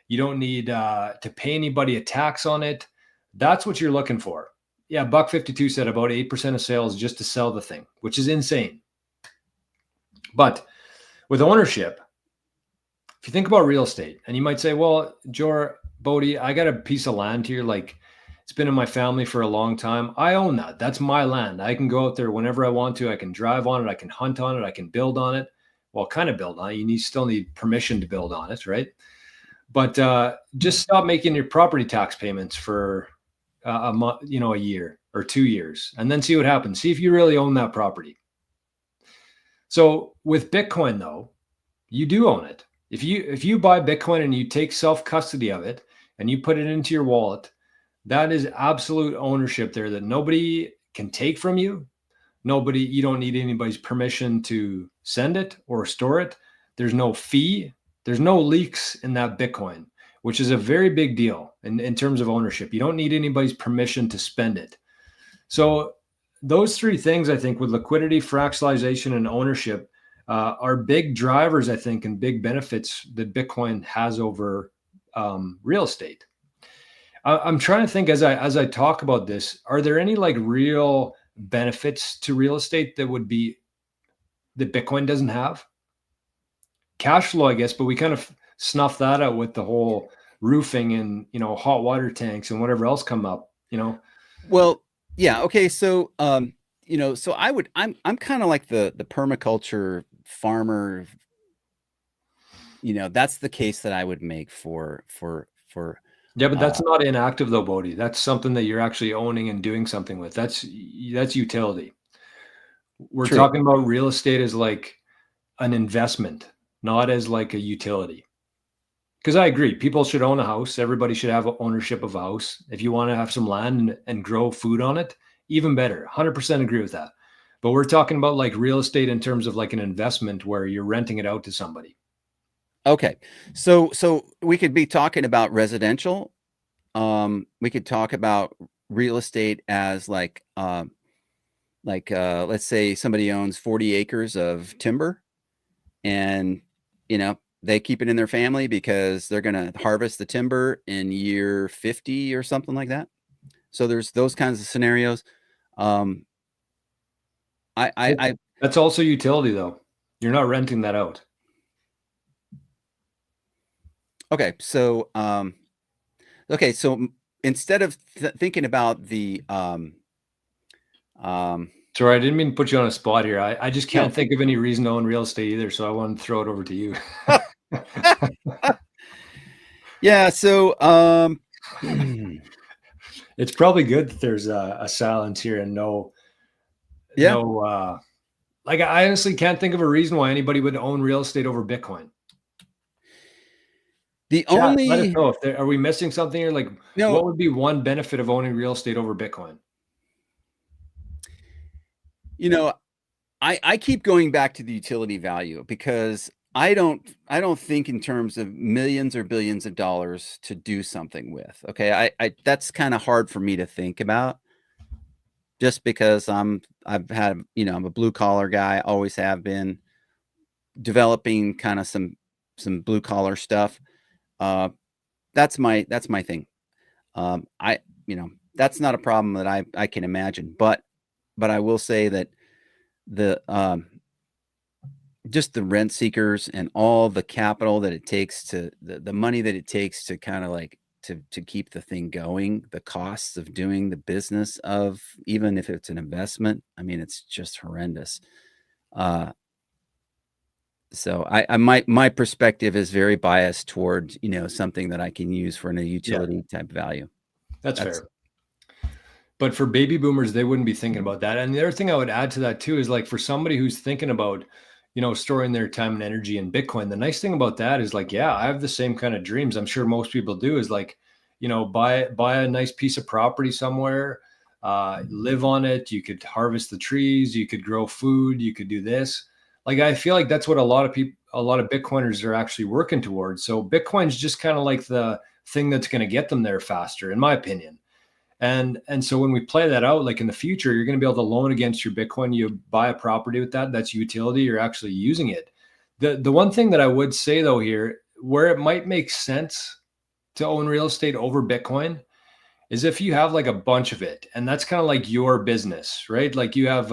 You don't need to pay anybody a tax on it. That's what you're looking for. Yeah, Buck52 said about 8% of sales just to sell the thing, which is insane. But with ownership, if you think about real estate, and you might say, well, Bodie, I got a piece of land here, like it's been in my family for a long time. I own that. That's my land. I can go out there whenever I want to. I can drive on it. I can hunt on it. I can build on it. Well, kind of build on it. You still need permission to build on it, right? But just stop making your property tax payments for a month, a year or 2 years, and then see what happens. See if you really own that property. So with Bitcoin, though, you do own it. If you buy Bitcoin and you take self-custody of it and you put it into your wallet, that is absolute ownership there that nobody can take from you. You don't need anybody's permission to send it or store it. There's no fee. There's no leaks in that Bitcoin, which is a very big deal in terms of ownership. You don't need anybody's permission to spend it. So those three things, I think, with liquidity, fractionalization, and ownership, are big drivers, I think, and big benefits that Bitcoin has over real estate. I'm trying to think as I talk about this, are there any like real benefits to real estate that Bitcoin doesn't have? Cash flow, I guess, but we kind of snuff that out with the whole roofing and, hot water tanks and whatever else come up,
Well, yeah, okay, so, so I'm kinda like the permaculture farmer, that's the case that I would make for,
Yeah, but
uh
that's not inactive though, Bodhi. That's something that you're actually owning and doing something with. That's utility. We're
true.
talking about real estate as like an investment, not as like a utility. Because I agree, people should own a house. Everybody should have ownership of a house. If you want to have some land and grow food on it, even better. 100% agree with that. But we're talking about like real estate in terms of like an investment where you're renting it out to somebody.
Okay. So we could be talking about residential. We could talk about real estate as let's say somebody owns 40 acres of timber and, they keep it in their family because they're going to harvest the timber in year 50 or something like that. So there's those kinds of scenarios. Um, I
That's also utility though. You're not renting that out.
okay. So instead of thinking about
Sorry, I didn't mean to put you on a spot here. I just
no,
can't think of any reason to own real estate either. So I want to throw it over to you.
yeah. So,
It's probably good that there's a silence here and no,
yeah,
like I honestly can't think of a reason why anybody would own real estate over Bitcoin.
the
Chat, let us
only,
know if are we missing something here? Like,
no,
what would be one benefit of owning real estate over Bitcoin?
you know, I keep going back to the utility value because I don't think in terms of millions or billions of dollars to do something with. Okay. I that's kind of hard for me to think about just because I've had, I'm a blue collar guy, always have been developing kind of some blue collar stuff. Uh, that's my thing. I, that's not a problem that I can imagine, but I will say that the, just the rent seekers and all the capital that it takes to the money that it takes to kind of like to keep the thing going, the costs of doing the business of even if it's an investment, I mean, it's just horrendous. Uh, so my perspective is very biased toward, something that I can use for a
Yeah,
utility type value.
that's
That's
fair. But for baby boomers, they wouldn't be thinking about that. And the other thing I would add to that too is like for somebody who's thinking about, storing their time and energy in Bitcoin, the nice thing about that is like, yeah, I have the same kind of dreams. I'm sure most people do is like, buy a nice piece of property somewhere, live on it. You could harvest the trees, you could grow food, you could do this. Like, I feel like that's what a lot of Bitcoiners are actually working towards. So Bitcoin's just kind of like the thing that's going to get them there faster, in my opinion. And so when we play that out, like in the future, you're going to be able to loan against your Bitcoin. You buy a property with that. That's utility. You're actually using it. The one thing that I would say though here, where it might make sense to own real estate over Bitcoin, is if you have like a bunch of it, and that's kind of like your business, right? Like you have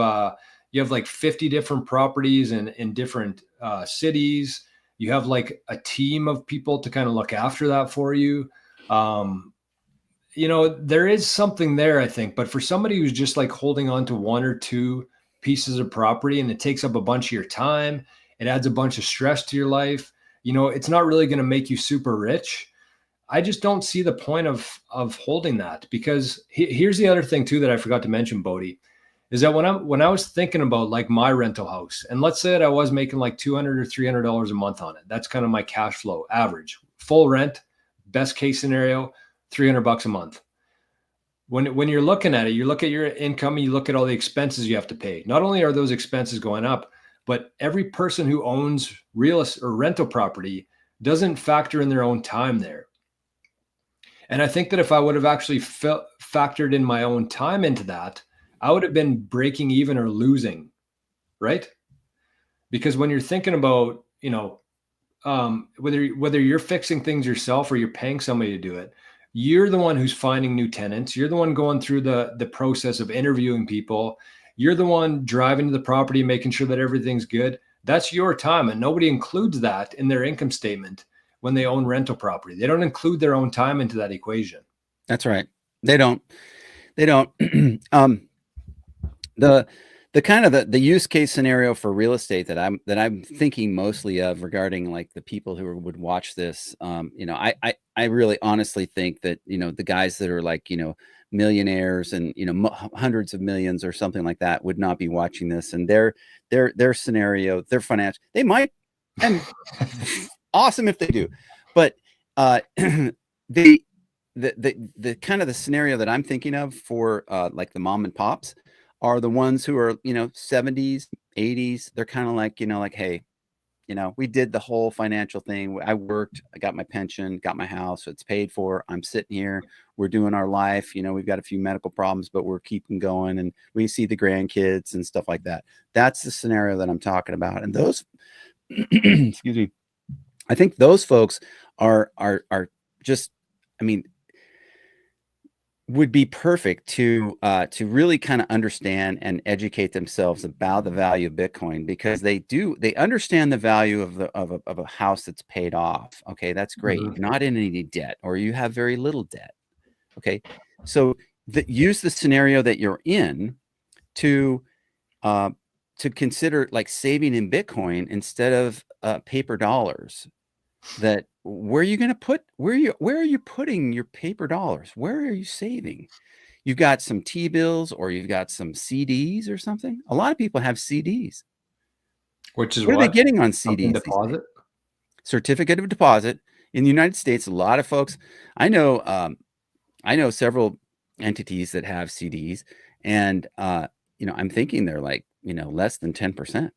like 50 different properties in different cities. You have like a team of people to kind of look after that for you. Um, there is something there, I think. But for somebody who's just like holding on to one or two pieces of property and it takes up a bunch of your time, it adds a bunch of stress to your life. It's not really going to make you super rich. I just don't see the point of holding that because here's the other thing too that I forgot to mention, Bodhi, is that when I was thinking about like my rental house, and let's say that I was making like $200 or $300 a month on it, that's kind of my cash flow average, full rent, best case scenario, $300 a month. When you're looking at it, you look at your income, you look at all the expenses you have to pay. Not only are those expenses going up, but every person who owns real estate or rental property doesn't factor in their own time there. And I think that if I would have actually factored in my own time into that, I would have been breaking even or losing, right? Because when you're thinking about, whether you're fixing things yourself or you're paying somebody to do it, you're the one who's finding new tenants. You're the one going through the process of interviewing people. You're the one driving to the property, making sure that everything's good. That's your time, and nobody includes that in their income statement when they own rental property. They don't include their own time into that equation.
That's right. They don't. They don't. The kind of the use case scenario for real estate that I'm thinking mostly of regarding like the people who would watch this, I really honestly think that, the guys that are like, millionaires and, hundreds of millions or something like that would not be watching this, and their scenario, their financial, they might, and awesome if they do, but the kind of the scenario that I'm thinking of for like the mom and pops are the ones who are, 70s, 80s. They're kind of like, like, hey, we did the whole financial thing. I worked, I got my pension, got my house, so it's paid for. I'm sitting here, we're doing our life. We've got a few medical problems, but we're keeping going, and we see the grandkids and stuff like that. That's the scenario that I'm talking about. And those, excuse me, I think those folks are just, I mean, would be perfect to really kind of understand and educate themselves about the value of Bitcoin, because they understand the value of a house that's paid off. Okay, that's great.
Mhm.
You're not in any debt, or you have very little debt. Okay, so use the scenario that you're in to consider like saving in Bitcoin instead of paper dollars. That where are you going to put where are you putting your paper dollars? Where are you saving? You've got some T-bills, or you've got some CDs or something. A lot of people have CDs.
Which is
What are they
what?
getting on
Something
CDs these days?
deposit?
Certificate of deposit. In the United States, a lot of folks, I know several entities that have CDs, and I'm thinking they're like, less than 10%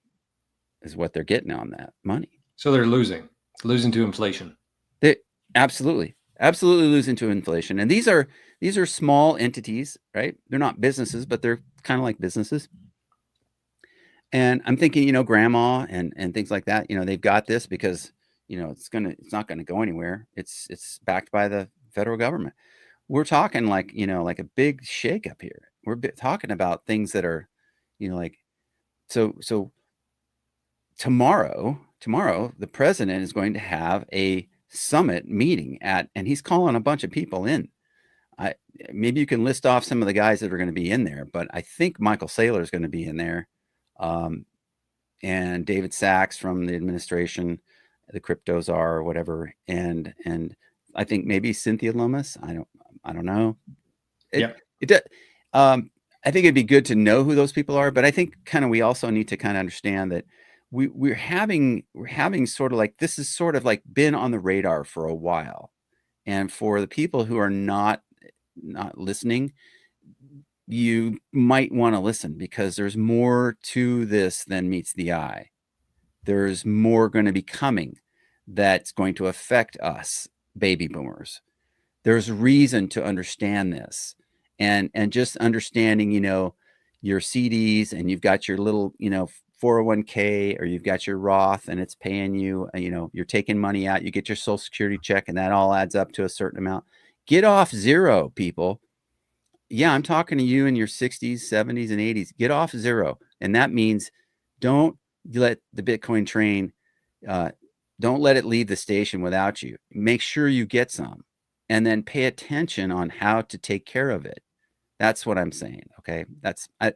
is what they're getting on that money.
So they're losing to inflation.
They absolutely losing to inflation. And these are small entities, right? They're not businesses, but they're kind of like businesses. And I'm thinking, grandma and things like that, they've got this because, it's not gonna go anywhere. It's backed by the federal government. We're talking like, like a big shakeup here. We're talking about things that are, like, so tomorrow, the president is going to have a summit meeting and he's calling a bunch of people in. Maybe you can list off some of the guys that are going to be in there, but I think Michael Saylor is going to be in there, and David Sachs from the administration, the crypto czar or whatever, and I think maybe Cynthia Lummis. I don't know.
Yeah.
I think it'd be good to know who those people are, but I think kind of we also need to kind of understand that we're having sort of like, this is sort of like been on the radar for a while. And for the people who are not listening, you might want to listen, because there's more to this than meets the eye. There's more going to be coming that's going to affect us baby boomers. There's reason to understand this, and just understanding, your CDs, and you've got your little, 401k, or you've got your Roth, and it's paying you, you're taking money out, you get your Social Security check, and that all adds up to a certain amount. Get off zero, people. Yeah, I'm talking to you in your 60s, 70s, and 80s. Get off zero. And that means don't let the Bitcoin train, don't let it leave the station without you. Make sure you get some, and then pay attention on how to take care of it. That's what I'm saying. Okay. I've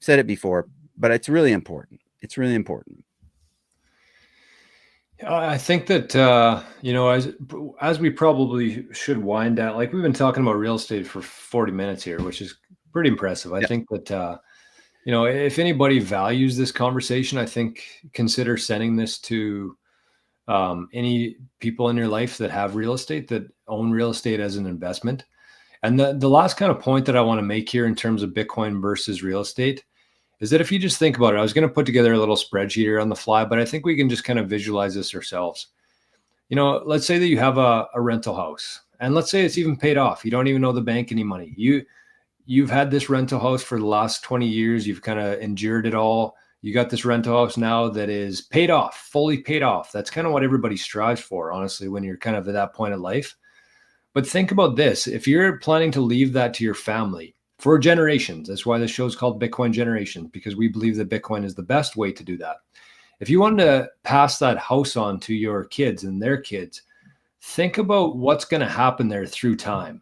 said it before, but it's really important. It's really important.
I think that, as we probably should wind down, like we've been talking about real estate for 40 minutes here, which is pretty impressive. I think that, if anybody values this conversation, I think consider sending this to any people in your life that have real estate, that own real estate as an investment. And the last kind of point that I want to make here in terms of Bitcoin versus real estate is that if you just think about it, I was going to put together a little spreadsheet here on the fly, but I think we can just kind of visualize this ourselves. Let's say that you have a rental house, and let's say it's even paid off. You don't even owe the bank any money. You've had this rental house for the last 20 years. You've kind of endured it all. You got this rental house now that is paid off, fully paid off. That's kind of what everybody strives for, honestly, when you're kind of at that point of life. But think about this. If you're planning to leave that to your family for generations, that's why the show is called Bitcoin Generations, because we believe that Bitcoin is the best way to do that. If you wanted to pass that house on to your kids and their kids, think about what's going to happen there through time.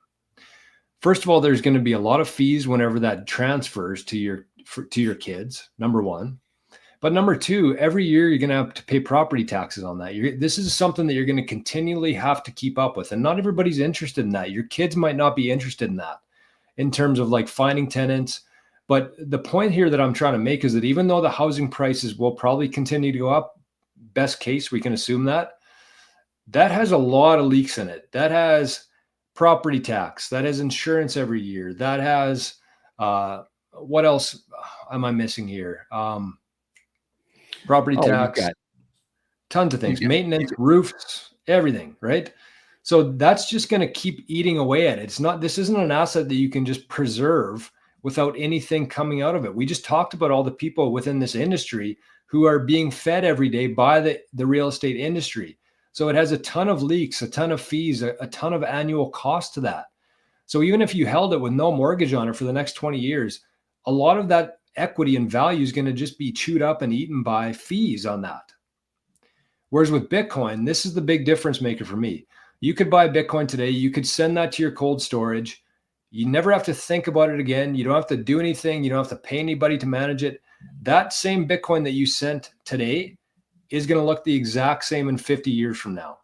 First of all, there's going to be a lot of fees whenever that transfers to your kids, number one. But number two, every year you're going to have to pay property taxes on that. This is something that you're going to continually have to keep up with. And not everybody's interested in that. Your kids might not be interested in that in terms of like finding tenants. But the point here that I'm trying to make is that even though the housing prices will probably continue to go up, best case, we can assume that has a lot of leaks in it. That has property tax, that has insurance every year, that has what else am I missing here? Property tax, tons of things, maintenance, roofs, everything, right? So that's just going to keep eating away at it. This isn't an asset that you can just preserve without anything coming out of it. We just talked about all the people within this industry who are being fed every day by the real estate industry. So it has a ton of leaks, a ton of fees, a ton of annual cost to that. So even if you held it with no mortgage on it for the next 20 years, a lot of that equity and value is going to just be chewed up and eaten by fees on that. Whereas with Bitcoin, this is the big difference maker for me. You could buy Bitcoin today. You could send that to your cold storage. You never have to think about it again. You don't have to do anything. You don't have to pay anybody to manage it. That same Bitcoin that you sent today is going to look the exact same in 50 years from now.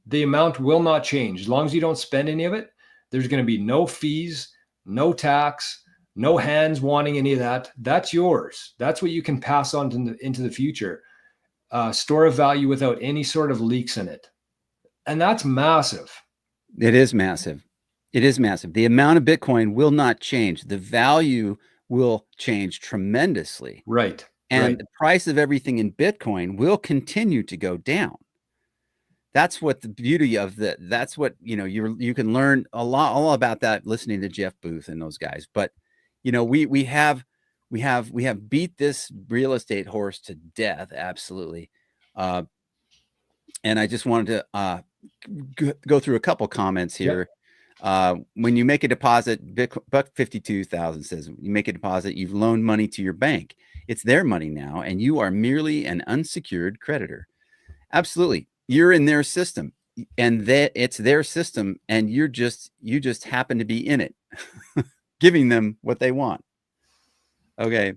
The amount will not change. As long as you don't spend any of it, there's going to be no fees, no tax, no hands wanting any of that. That's yours. That's what you can pass on into the future. Store of value without any sort of leaks in it. And that's massive.
It is massive. It is massive. The amount of Bitcoin will not change. The value will change tremendously.
Right.
And the price of everything in Bitcoin will continue to go down. That's what the beauty of that's what, you can learn all about that listening to Jeff Booth and those guys. But, we have beat this real estate horse to death. Absolutely. And I just wanted to go through a couple comments here. Yep. When you make a deposit, Buck 52,000 says, you make a deposit, you've loaned money to your bank. It's their money now, and you are merely an unsecured creditor. Absolutely. You're in their system, and it's their system, and you just happen to be in it, giving them what they want. Okay.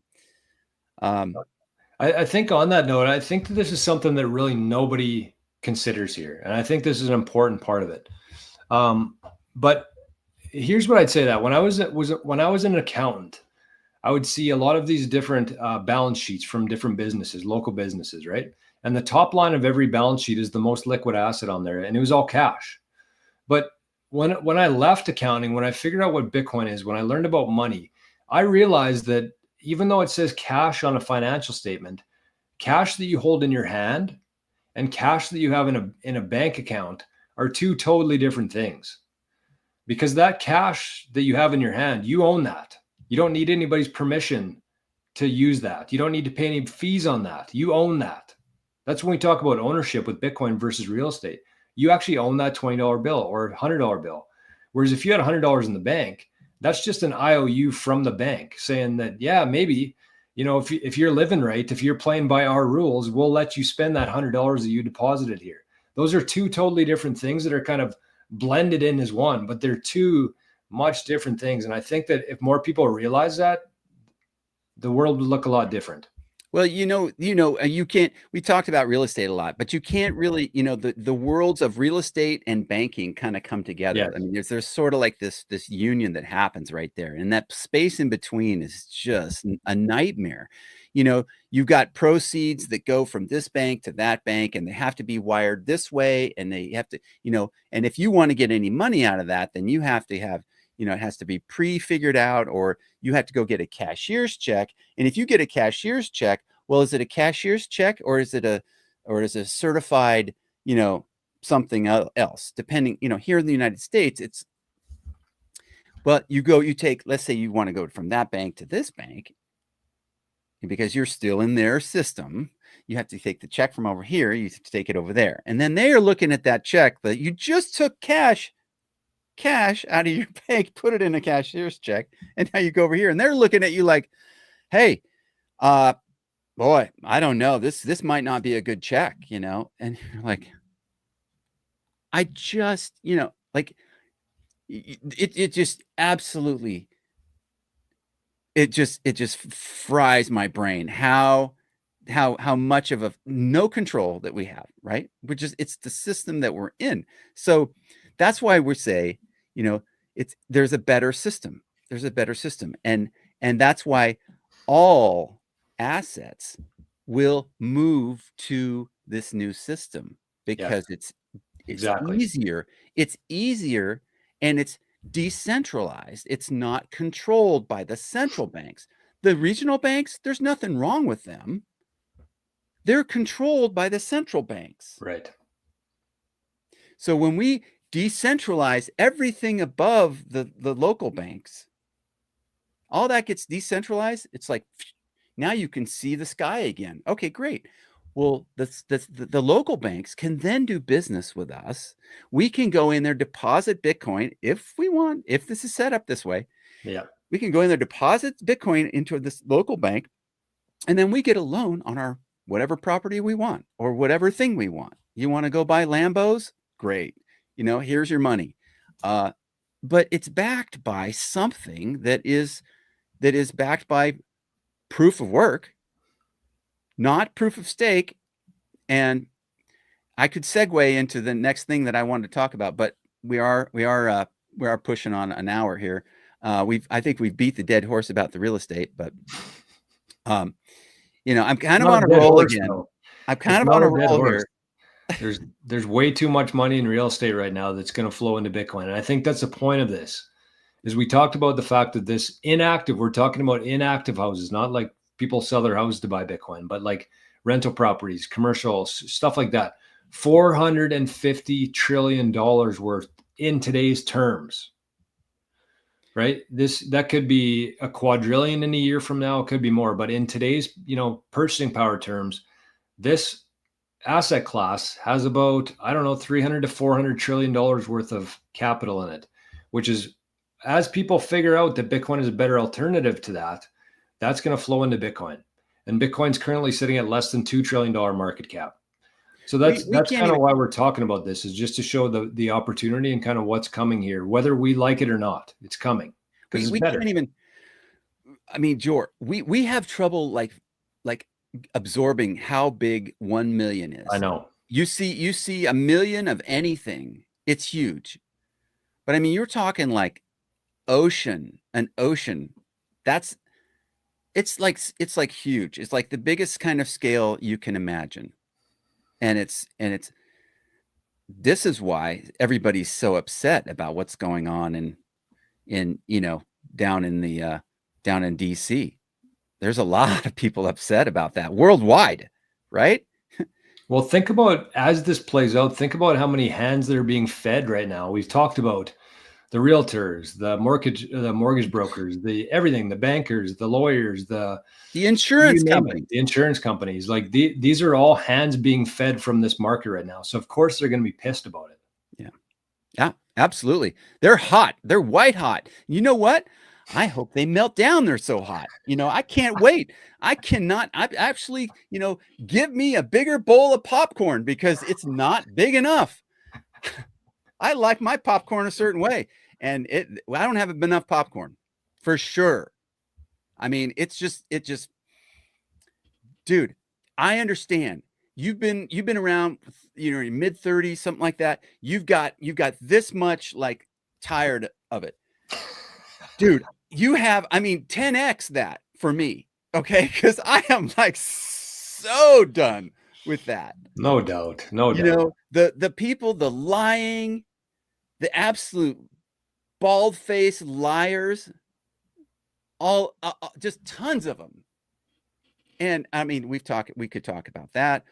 I think on that note, I think that this is something that really nobody considers here. And I think this is an important part of it. But here's what I'd say that when I was an accountant, I would see a lot of these different balance sheets from different businesses, local businesses, right? And the top line of every balance sheet is the most liquid asset on there. And it was all cash. But when I left accounting, when I figured out what Bitcoin is, when I learned about money, I realized that even though it says cash on a financial statement, cash that you hold in your hand and cash that you have in a bank account are two totally different things. Because that cash that you have in your hand, you own that. You don't need anybody's permission to use that. You don't need to pay any fees on that. You own that. That's when we talk about ownership with Bitcoin versus real estate. You actually own that $20 bill or $100 bill. Whereas if you had $100 in the bank, that's just an IOU from the bank saying that, yeah, maybe, if you're living right, if you're playing by our rules, we'll let you spend that $100 that you deposited here. Those are two totally different things that are kind of blended in as one, but they're two much different things. And I think that if more people realize that, the world would look a lot different.
Well, you can't, we talked about real estate a lot, but you can't really, the worlds of real estate and banking kind of come together. Yes. I mean, there's sort of like this union that happens right there. And that space in between is just a nightmare. You've got proceeds that go from this bank to that bank, and they have to be wired this way. And they have to, and if you want to get any money out of that, then you have to have, it has to be pre-figured out, or you have to go get a cashier's check. And if you get a cashier's check, well, is it a cashier's check or is it a certified, something else? Depending, here in the United States, you take, let's say you want to go from that bank to this bank, because you're still in their system. You have to take the check from over here. You have to take it over there. And then they are looking at that check that you just took cash out of your bank, put it in a cashier's check, and now you go over here and they're looking at you like, hey, boy, I don't know, this might not be a good check, and you're like, I just, like it just absolutely, it just fries my brain how much of a no control that we have, right? It's the system that we're in. So that's why we say, you know, it's there's a better system. There's a better system. And that's why all assets will move to this new system
Yes,
because it's
exactly.
easier. It's easier and it's decentralized. It's not controlled by the central banks. The regional banks, there's nothing wrong with them. They're controlled by the central banks.
Right.
So when we decentralize everything above the local banks, all that gets decentralized. It's like now you can see the sky again. Okay, great. Well, the local banks can then do business with us. We can go in there, deposit Bitcoin if we want, if this is set up this way.
Yeah.
We can go in there, deposit Bitcoin into this local bank, and then we get a loan on our whatever property we want or whatever thing we want. You want to go buy Lambos? Great. Here's your money. But it's backed by something that is backed by proof of work, not proof of stake. And I could segue into the next thing that I wanted to talk about, but we are pushing on an hour here. I think we've beat the dead horse about the real estate, but I'm kind of on a roll again. I'm kind of on a roll here.
There's way too much money in real estate right now that's going to flow into Bitcoin. And I think that's the point of this, is we talked about the fact that we're talking about inactive houses, not like people sell their houses to buy Bitcoin, but like rental properties, commercial stuff like that. $450 trillion worth in today's terms, right? That could be a quadrillion in a year from now. It could be more, but in today's, purchasing power terms, this asset class has about, I don't know, 300 to 400 trillion dollars worth of capital in it, which is, as people figure out that Bitcoin is a better alternative to that, that's going to flow into Bitcoin. And Bitcoin's currently sitting at less than $2 trillion market cap. So that's kind of why we're talking about this, is just to show the opportunity and kind of what's coming here, whether we like it or not. It's coming.
We can't even, I mean, Jor, we have trouble like absorbing how big 1 million is.
I know.
You see a million of anything, it's huge. But I mean, you're talking like an ocean. It's like huge. It's like the biggest kind of scale you can imagine. And this is why everybody's so upset about what's going on in down in DC. There's a lot of people upset about that worldwide, right?
Well, think about, as this plays out, think about how many hands that are being fed right now. We've talked about the realtors, the mortgage brokers, everything, the bankers, the lawyers, the
insurance companies.
The insurance companies. Like these are all hands being fed from this market right now. So of course they're going to be pissed about it.
Yeah, absolutely. They're hot. They're white hot. You know what? I hope they melt down. They're so hot. I can't wait. I actually, give me a bigger bowl of popcorn because it's not big enough. I like my popcorn a certain way, and I don't have enough popcorn for sure. I mean, it just, dude, I understand. You've been around, your mid 30s, something like that. You've got this much like tired of it. Dude, you have, 10x that for me. Okay. Cause I am like so done with that.
No doubt.
The people, the lying, the absolute bald-faced liars, all just tons of them. And we could talk about that.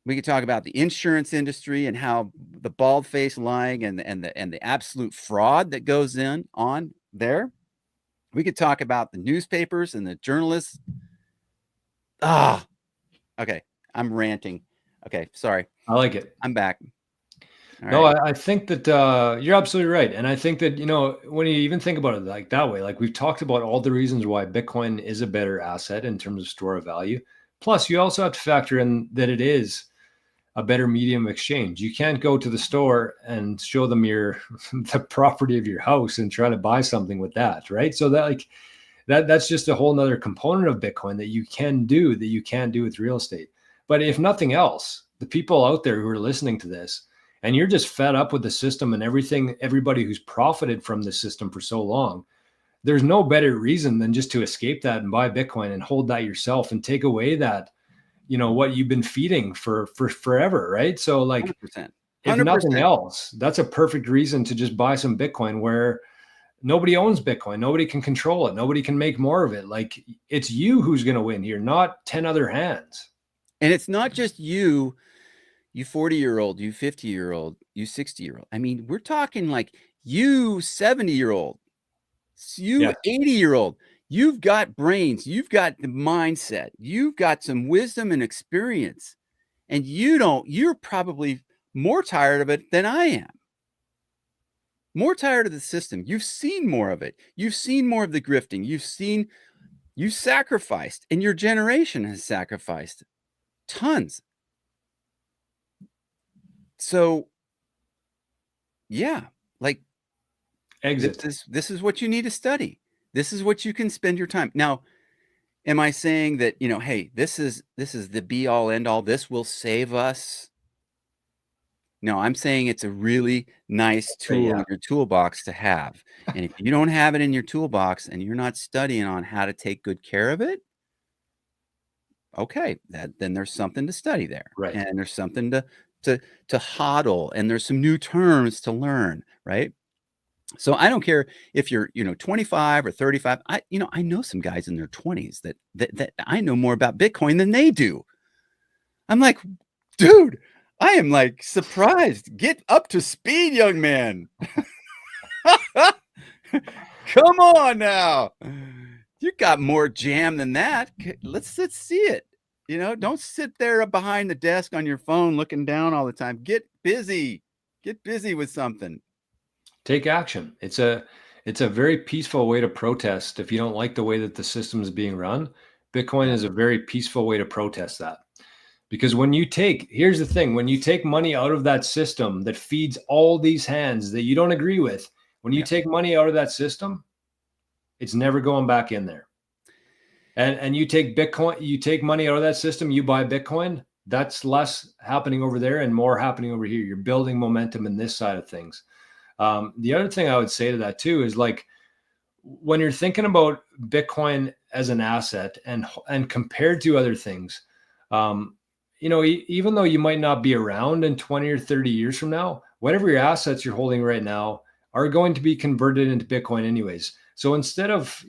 We could talk about the insurance industry and how the bald-faced lying and the absolute fraud that goes on there. We could talk about the newspapers and the journalists. Okay. I'm ranting. Okay. Sorry.
I like it.
I'm back.
All no, right. I think that you're absolutely right. And I think that, when you even think about it like that way, like we've talked about all the reasons why Bitcoin is a better asset in terms of store of value. Plus, you also have to factor in that it is a better medium of exchange. You can't go to the store and show them the property of your house and try to buy something with that, right? So that's just a whole nother component of Bitcoin that you can do that you can't do with real estate. But if nothing else, the people out there who are listening to this, and you're just fed up with the system and everybody who's profited from the system for so long, there's no better reason than just to escape that and buy Bitcoin and hold that yourself and take away that, what you've been feeding for forever, right? So like
100%.
if nothing else, that's a perfect reason to just buy some Bitcoin where nobody owns Bitcoin. Nobody can control it. Nobody can make more of it. Like it's you who's going to win here, not 10 other hands.
And it's not just you 40-year-old, you 50-year-old, you 60-year-old. I mean, we're talking like you 70-year-old, you 80-year-old. You've got brains, you've got the mindset, you've got some wisdom and experience, and you're probably more tired of it than I am. More tired of the system. You've seen more of it. You've seen more of the grifting. You've sacrificed, and your generation has sacrificed tons. So yeah, like
exit.
This is what you need to study. This is what you can spend your time. Now, am I saying that, hey, this is the be all end all, this will save us? No, I'm saying it's a really nice tool in your toolbox to have. And if you don't have it in your toolbox and you're not studying on how to take good care of it, okay, then there's something to study there.
Right.
And there's something to hodl, and there's some new terms to learn, right? So I don't care if you're, 25 or 35. I know some guys in their 20s that I know more about Bitcoin than they do. I'm like, dude, I am like surprised. Get up to speed, young man. Come on now. You got more jam than that. Let's see it. Don't sit there behind the desk on your phone looking down all the time. Get busy. Get busy with something.
Take action. It's a very peaceful way to protest. If you don't like the way that the system is being run, Bitcoin is a very peaceful way to protest that. Because here's the thing, when you take money out of that system that feeds all these hands that you don't agree with, when you take money out of that system, it's never going back in there. And you take Bitcoin, you take money out of that system, you buy Bitcoin, that's less happening over there and more happening over here. You're building momentum in this side of things. The other thing I would say to that too is like, when you're thinking about Bitcoin as an asset and compared to other things, even though you might not be around in 20 or 30 years from now, whatever your assets you're holding right now are going to be converted into Bitcoin anyways. So instead of,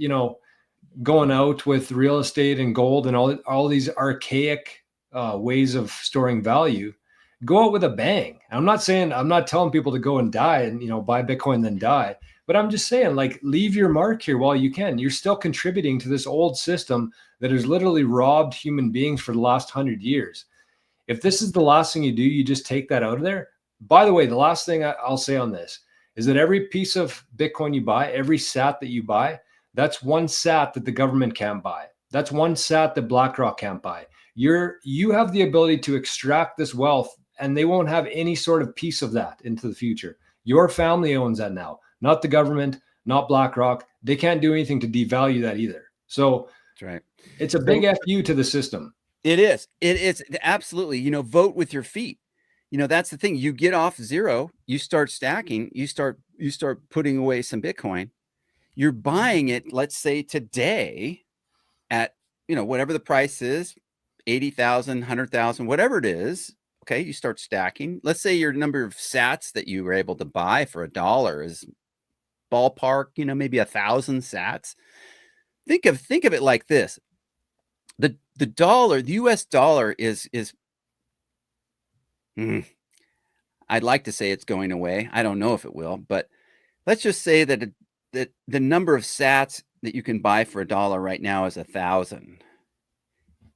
going out with real estate and gold and all these archaic ways of storing value, go out with a bang. I'm not telling people to go and die and, buy Bitcoin, then die. But I'm just saying, like, leave your mark here while you can. You're still contributing to this old system that has literally robbed human beings for the last 100 years. If this is the last thing you do, you just take that out of there. By the way, the last thing I'll say on this is that every piece of Bitcoin you buy, every sat that you buy, that's one sat that the government can't buy. That's one sat that BlackRock can't buy. You have the ability to extract this wealth, and they won't have any sort of piece of that into the future. Your family owns that now, not the government, not BlackRock. They can't do anything to devalue that either. So that's right. It's a big FU to the system.
It is. It's absolutely, vote with your feet. That's the thing. You get off zero, you start stacking, you start putting away some Bitcoin. You're buying it, let's say today at, whatever the price is, 80,000, 100,000, whatever it is. Okay. You start stacking. Let's say your number of sats that you were able to buy for $1 is ballpark, maybe 1,000 sats. Think of it like this. The dollar, the US dollar is I'd like to say it's going away. I don't know if it will, but let's just say that the number of sats that you can buy for $1 right now is 1,000.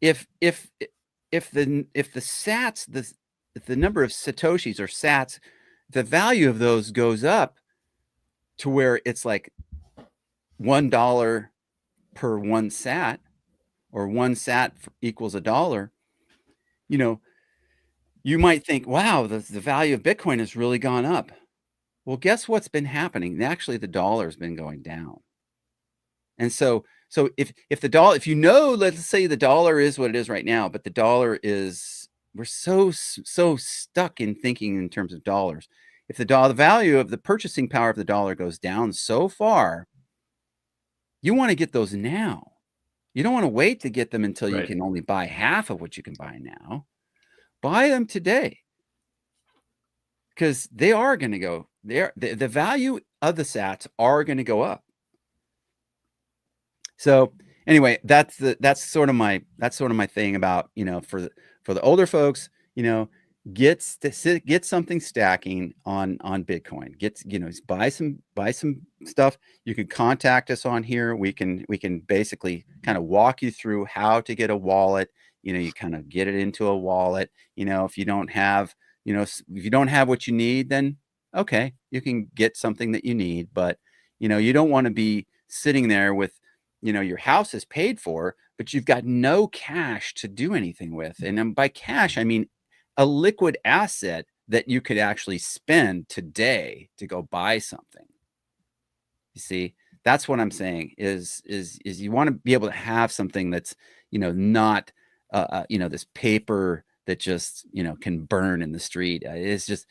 If the sats, if the number of satoshis or sats, the value of those goes up to where it's like $1 per one sat, or one sat equals $1, you might think, wow, the value of Bitcoin has really gone up. Well, guess what's been happening? Actually, the dollar's been going down. And so if the dollar, if let's say the dollar is what it is right now, but the dollar is, we're so stuck in thinking in terms of dollars. If the value of the purchasing power of the dollar goes down so far, you want to get those now. You don't want to wait to get them until you
Right.
can only buy half of what you can buy now. Buy them today, because they are going to go there. The value of the sats are going to go up. So anyway, that's sort of my thing about, for the older folks, get something stacking on Bitcoin. Buy some stuff. You can contact us on here. We can basically kind of walk you through how to get a wallet. You kind of get it into a wallet. If you don't have what you need, then okay, you can get something that you need. But you don't want to be sitting there with, your house is paid for, but you've got no cash to do anything with. And by cash, I mean a liquid asset that you could actually spend today to go buy something. You see, that's what I'm saying is you want to be able to have something that's, not, this paper that just, can burn in the street. It's just,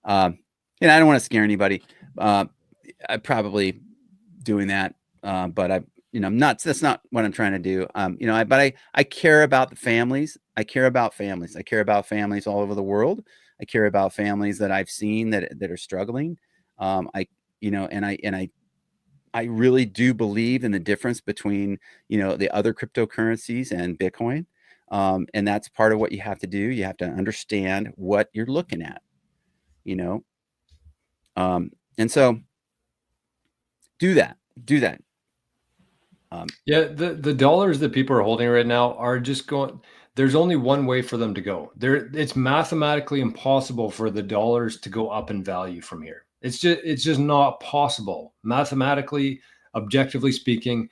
I don't want to scare anybody. I'm probably doing that. But that's not what I'm trying to do. But I care about the families. I care about families. I care about families all over the world. I care about families that I've seen that are struggling. I really do believe in the difference between, the other cryptocurrencies and Bitcoin. And that's part of what you have to do. You have to understand what you're looking at, and so do that.
Yeah, the dollars that people are holding right now are just going. There's only one way for them to go. It's mathematically impossible for the dollars to go up in value from here. It's just not possible. Mathematically, objectively speaking,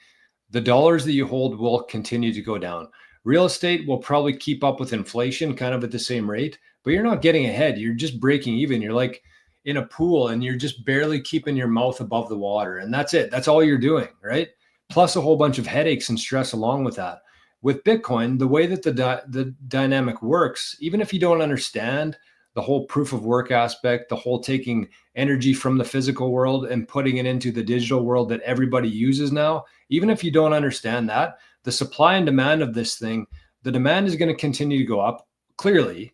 the dollars that you hold will continue to go down. Real estate will probably keep up with inflation kind of at the same rate, but you're not getting ahead. You're just breaking even. You're like in a pool and you're just barely keeping your mouth above the water. And that's it. That's all you're doing, right? Plus a whole bunch of headaches and stress along with that. With Bitcoin, the way that the dynamic works, even if you don't understand the whole proof of work aspect, the whole taking energy from the physical world and putting it into the digital world that everybody uses now, even if you don't understand that, the supply and demand of this thing, the demand is going to continue to go up. Clearly,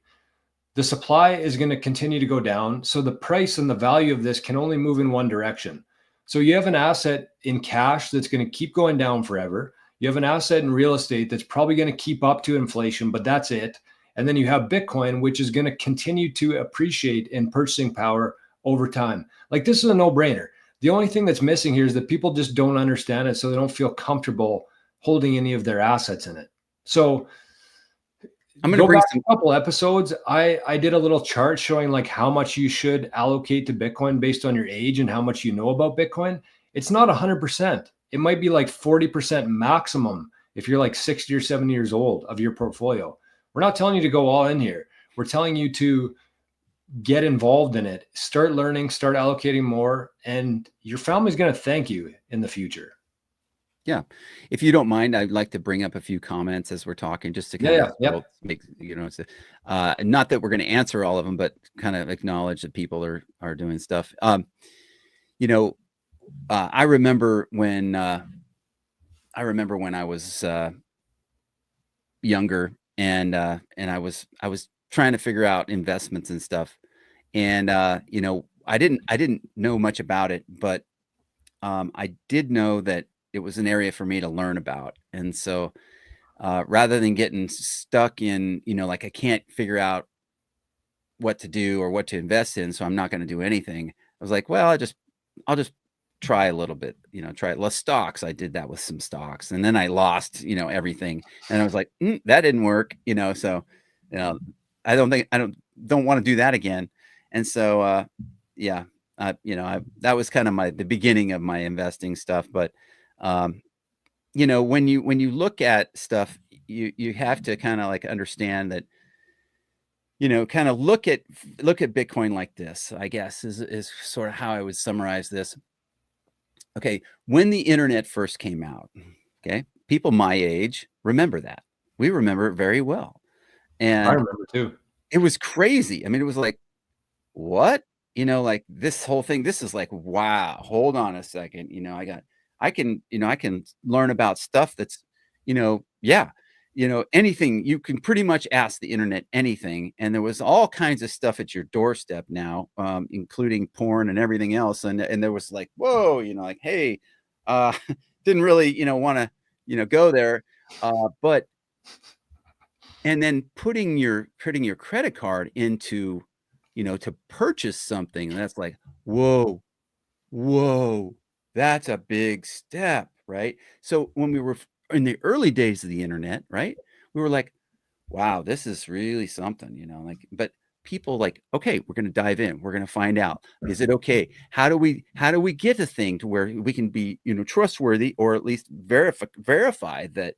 the supply is going to continue to go down. So the price and the value of this can only move in one direction. So you have an asset in cash that's going to keep going down forever. You have an asset in real estate that's probably going to keep up to inflation, but that's it. And then you have Bitcoin, which is going to continue to appreciate in purchasing power over time. Like, this is a no-brainer. The only thing that's missing here is that people just don't understand it, so they don't feel comfortable holding any of their assets in it. So
I'm going to bring some.
A couple episodes. I did a little chart showing like how much you should allocate to Bitcoin based on your age and how much you know about Bitcoin. It's not 100%. It might be like 40% maximum if you're like 60 or 70 years old of your portfolio. We're not telling you to go all in here. We're telling you to get involved in it, start learning, start allocating more, and your family's going to thank you in the future.
Yeah. If you don't mind, I'd like to bring up a few comments as we're talking, just to kind of make, not that we're going to answer all of them, but kind of acknowledge that people are doing stuff. I remember when I was younger and I was trying to figure out investments and stuff. And I didn't know much about it, but I did know that it was an area for me to learn about. And so rather than getting stuck in, like I can't figure out what to do or what to invest in, so I'm not going to do anything, I was like, well, I'll just try a little bit, try less stocks. I did that with some stocks, and then I lost, everything. And I was like, that didn't work, so, I don't want to do that again. And so, yeah, that was kind of the beginning of my investing stuff. But, when you look at stuff, you have to kind of like understand that, kind of look at Bitcoin like this, I guess is sort of how I would summarize this. Okay, when the internet first came out, okay, people my age remember that. We remember it very well.
I
And
remember too.
it was crazy. I mean, it was like, what? Like this whole thing, this is like, wow, hold on a second. I can learn about stuff that's, yeah, anything. You can pretty much ask the internet anything. And there was all kinds of stuff at your doorstep now, including porn and everything else. And there was like, whoa, like, hey, uh, didn't really, want to, go there. But and then putting your credit card into, to purchase something, that's like, whoa, whoa, that's a big step, right? So when we were in the early days of the internet, right, we were like, wow, this is really something, like, but people like, okay, we're going to dive in. We're going to find out, is it okay? How do we get a thing to where we can be, trustworthy, or at least verify that,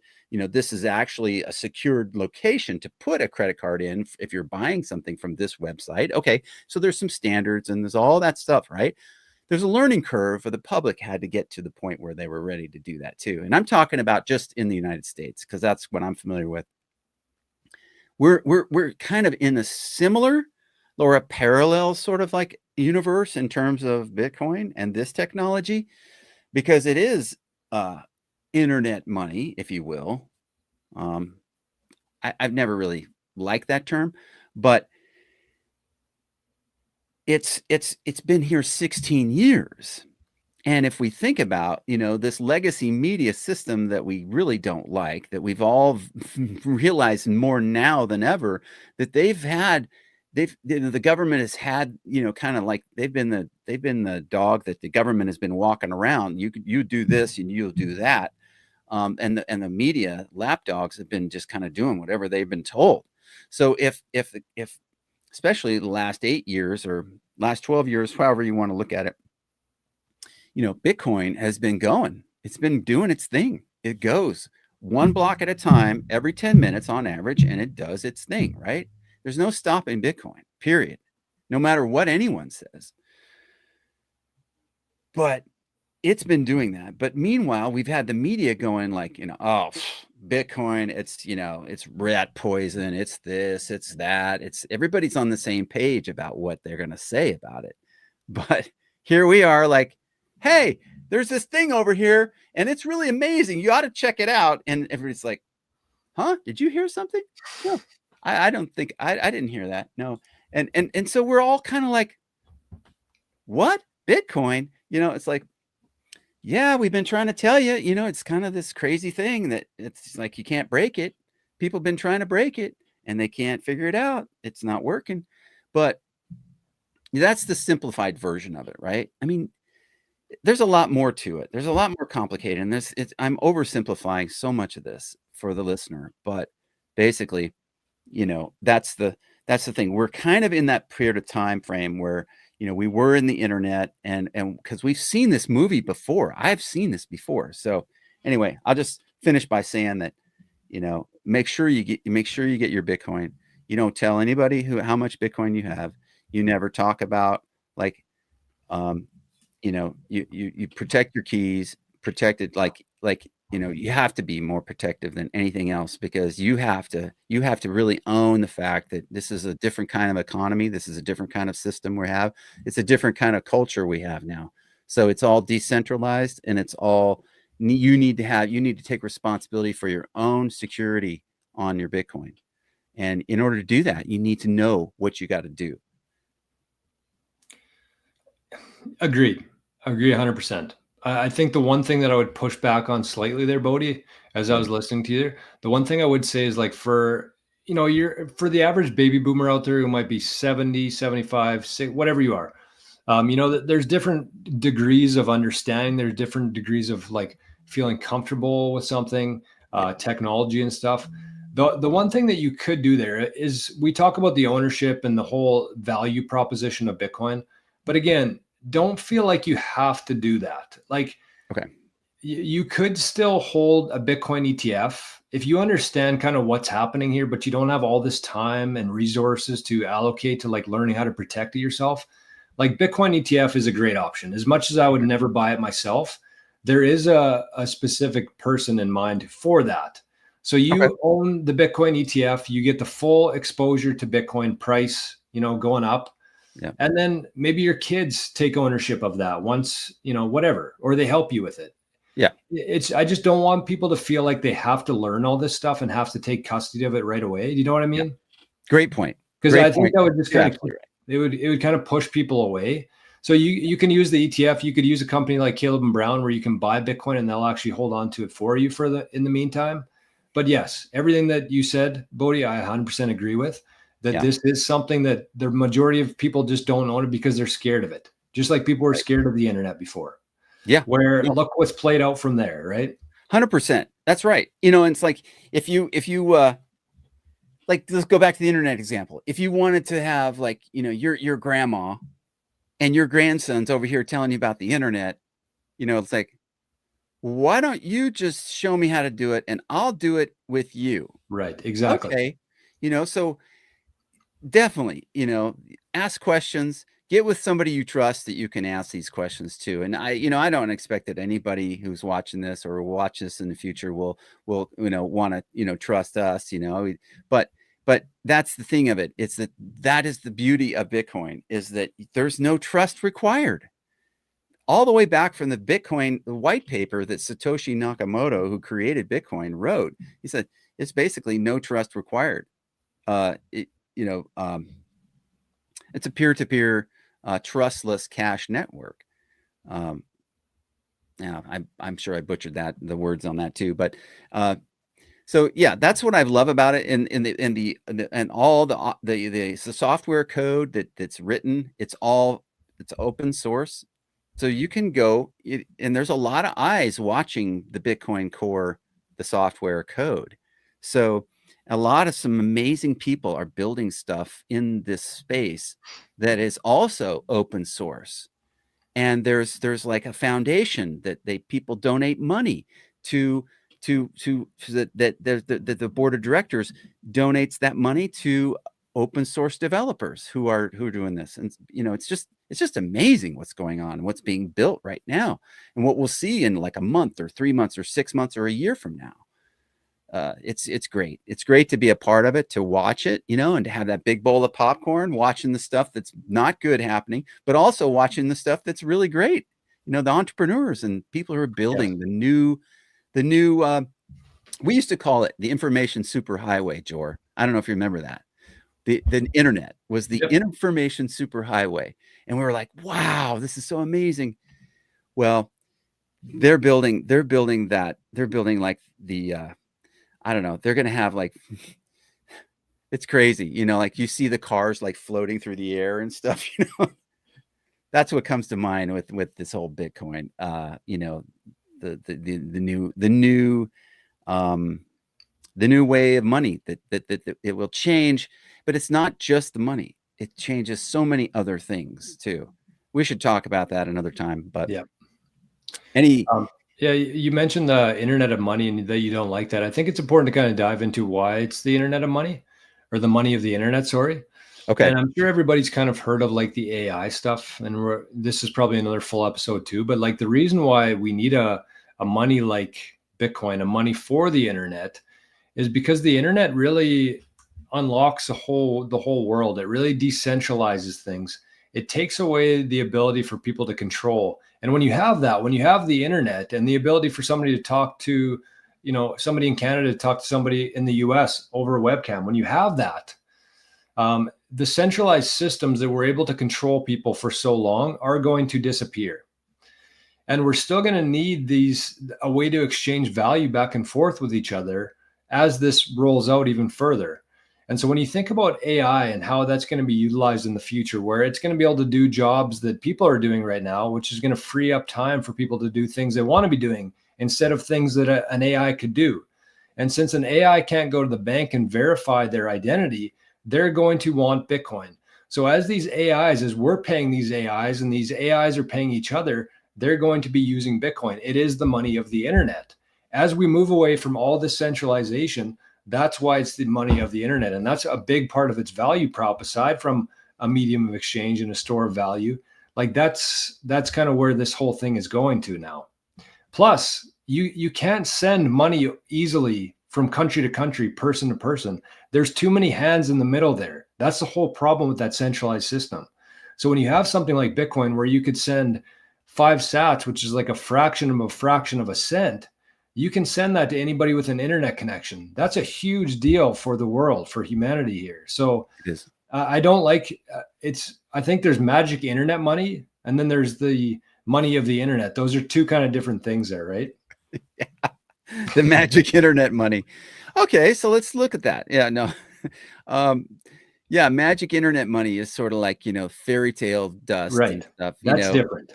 this is actually a secured location to put a credit card in if you're buying something from this website. Okay. So there's some standards and there's all that stuff, right? There's a learning curve for the public had to get to the point where they were ready to do that too. And I'm talking about just in the United States, because that's what I'm familiar with. We're kind of in a similar or a parallel sort of like universe in terms of Bitcoin and this technology, because it is internet money, if you will. I've never really liked that term, but it's been here 16 years. And if we think about, this legacy media system that we really don't like, that we've all realized more now than ever, that the government has had, kind of like they've been the dog that the government has been walking around. You do this and you'll do that. And the media lapdogs have been just kind of doing whatever they've been told. So if especially the last 8 years or last 12 years, however you want to look at it, Bitcoin has been going. It's been doing its thing. It goes one block at a time every 10 minutes on average, and it does its thing, right? There's no stopping Bitcoin, period. No matter what anyone says. But it's been doing that. But meanwhile, we've had the media going like, oh, Bitcoin, it's rat poison, it's this, it's that. Everybody's on the same page about what they're going to say about it. But here we are like, hey, there's this thing over here and it's really amazing. You ought to check it out. And everybody's like, huh? Did you hear something? No, I don't think I didn't hear that. No. And so we're all kind of like, what? Bitcoin? It's like, yeah, we've been trying to tell you, it's kind of this crazy thing that it's like you can't break it. People have been trying to break it and they can't figure it out. It's not working. But that's the simplified version of it, right? I mean, there's a lot more to it. There's a lot more complicated. And I'm oversimplifying so much of this for the listener. But basically, that's the thing. We're kind of in that period of time frame where we were in the internet, and because we've seen this movie before. I've seen this before. So anyway, I'll just finish by saying that, make sure you get your Bitcoin. You don't tell anybody how much Bitcoin you have. You never talk about like, you protect your keys, protect it like, you have to be more protective than anything else, because you have to really own the fact that this is a different kind of economy. This is a different kind of system we have. It's a different kind of culture we have now. So it's all decentralized, and it's all you need to take responsibility for your own security on your Bitcoin. And in order to do that, you need to know what you got to do.
Agreed. I agree 100%. I think the one thing that I would push back on slightly there, Bodie, as I was listening to you, the one thing I would say is like for the average baby boomer out there who might be 70, 75, whatever you are, there's different degrees of understanding. There's different degrees of like feeling comfortable with something, technology and stuff. The one thing that you could do there is we talk about the ownership and the whole value proposition of Bitcoin. But again, don't feel like you have to do that. Like,
okay,
You could still hold a Bitcoin ETF if you understand kind of what's happening here, but you don't have all this time and resources to allocate to like learning how to protect it yourself. Like Bitcoin ETF is a great option. As much as I would never buy it myself, there is a specific person in mind for that. So you
Okay.
own the Bitcoin ETF, you get the full exposure to Bitcoin price, going up.
Yeah.
And then maybe your kids take ownership of that once, whatever, or they help you with it.
Yeah.
I just don't want people to feel like they have to learn all this stuff and have to take custody of it right away. Do you know what I
Yeah.
mean?
Great point.
Because
Great
I think
point.
that would just
You're
kind of
absolutely right.
it would kind of push people away. So you can use the ETF. You could use a company like Caleb and Brown where you can buy Bitcoin and they'll actually hold on to it for you in the meantime. But yes, everything that you said, Bodhi, I 100% agree with. That
Yeah.
this is something that the majority of people just don't own it because they're scared of it. Just like people were scared of the internet before.
Yeah.
Where look what's played out from there, right?
100%. That's right. And it's like if you like, let's go back to the internet example. If you wanted to have like, your grandma and your grandson's over here telling you about the internet, it's like, why don't you just show me how to do it and I'll do it with you?
Right. Exactly.
Okay. So definitely, ask questions, get with somebody you trust that you can ask these questions to. And I don't expect that anybody who's watching this or will watch this in the future will want to, trust us, but that's the thing of it. It's that is the beauty of Bitcoin, is that there's no trust required. All the way back from the white paper that Satoshi Nakamoto, who created Bitcoin, wrote. He said it's basically no trust required. It's a peer-to-peer trustless cash network. I'm sure I butchered the words on that too, but so yeah, that's what I love about it. And all the software code that's written, it's open source. So you can go and there's a lot of eyes watching the Bitcoin Core, the software code. So some amazing people are building stuff in this space that is also open source. And there's like a foundation that people donate money to that the board of directors donates that money to open source developers who are doing this. And it's just amazing what's going on, what's being built right now, and what we'll see in like a month or 3 months or 6 months or a year from now. It's great. It's great to be a part of it, to watch it, and to have that big bowl of popcorn, watching the stuff that's not good happening, but also watching the stuff that's really great. The entrepreneurs and people who are building the new, we used to call it the information superhighway, Jor. I don't know if you remember that. The internet was the information superhighway. And we were like, wow, this is so amazing. Well, they're building that. They're building like the, I don't know. They're going to have like, it's crazy. Like you see the cars like floating through the air and stuff, That's what comes to mind with this whole Bitcoin. The new way of money that it will change, but it's not just the money. It changes so many other things too. We should talk about that another time, but
you mentioned the internet of money and that you don't like that. I think it's important to kind of dive into why it's the internet of money, or the money of the internet. Sorry.
Okay.
And I'm sure everybody's kind of heard of like the AI stuff, and this is probably another full episode too. But like the reason why we need a money like Bitcoin, a money for the internet, is because the internet really unlocks the whole world. It really decentralizes things. It takes away the ability for people to control. And when you have the internet and the ability for somebody to talk to, somebody in Canada to talk to somebody in the US over a webcam, when you have that, the centralized systems that were able to control people for so long are going to disappear. And we're still going to need a way to exchange value back and forth with each other as this rolls out even further. And so when you think about AI and how that's going to be utilized in the future, where it's going to be able to do jobs that people are doing right now, which is going to free up time for people to do things they want to be doing instead of things that an AI could do. And since an AI can't go to the bank and verify their identity, they're going to want Bitcoin. So as we're paying these AIs and these AIs are paying each other, they're going to be using Bitcoin. It is the money of the internet. As we move away from all this centralization, that's why it's the money of the internet. And that's a big part of its value prop, aside from a medium of exchange and a store of value. Like that's kind of where this whole thing is going to now. Plus, you can't send money easily from country to country, person to person. There's too many hands in the middle there. That's the whole problem with that centralized system. So when you have something like Bitcoin where you could send 5 sats, which is like a fraction of a cent, you can send that to anybody with an internet connection. That's a huge deal for the world, for humanity here. So
It is.
I don't like I think there's magic internet money, and then there's the money of the internet. Those are two kind of different things there, right?
Yeah. The magic internet money. Okay, so let's look at that. Yeah, no. Yeah, magic internet money is sort of like, fairy tale dust and
Right.
stuff,
That's different.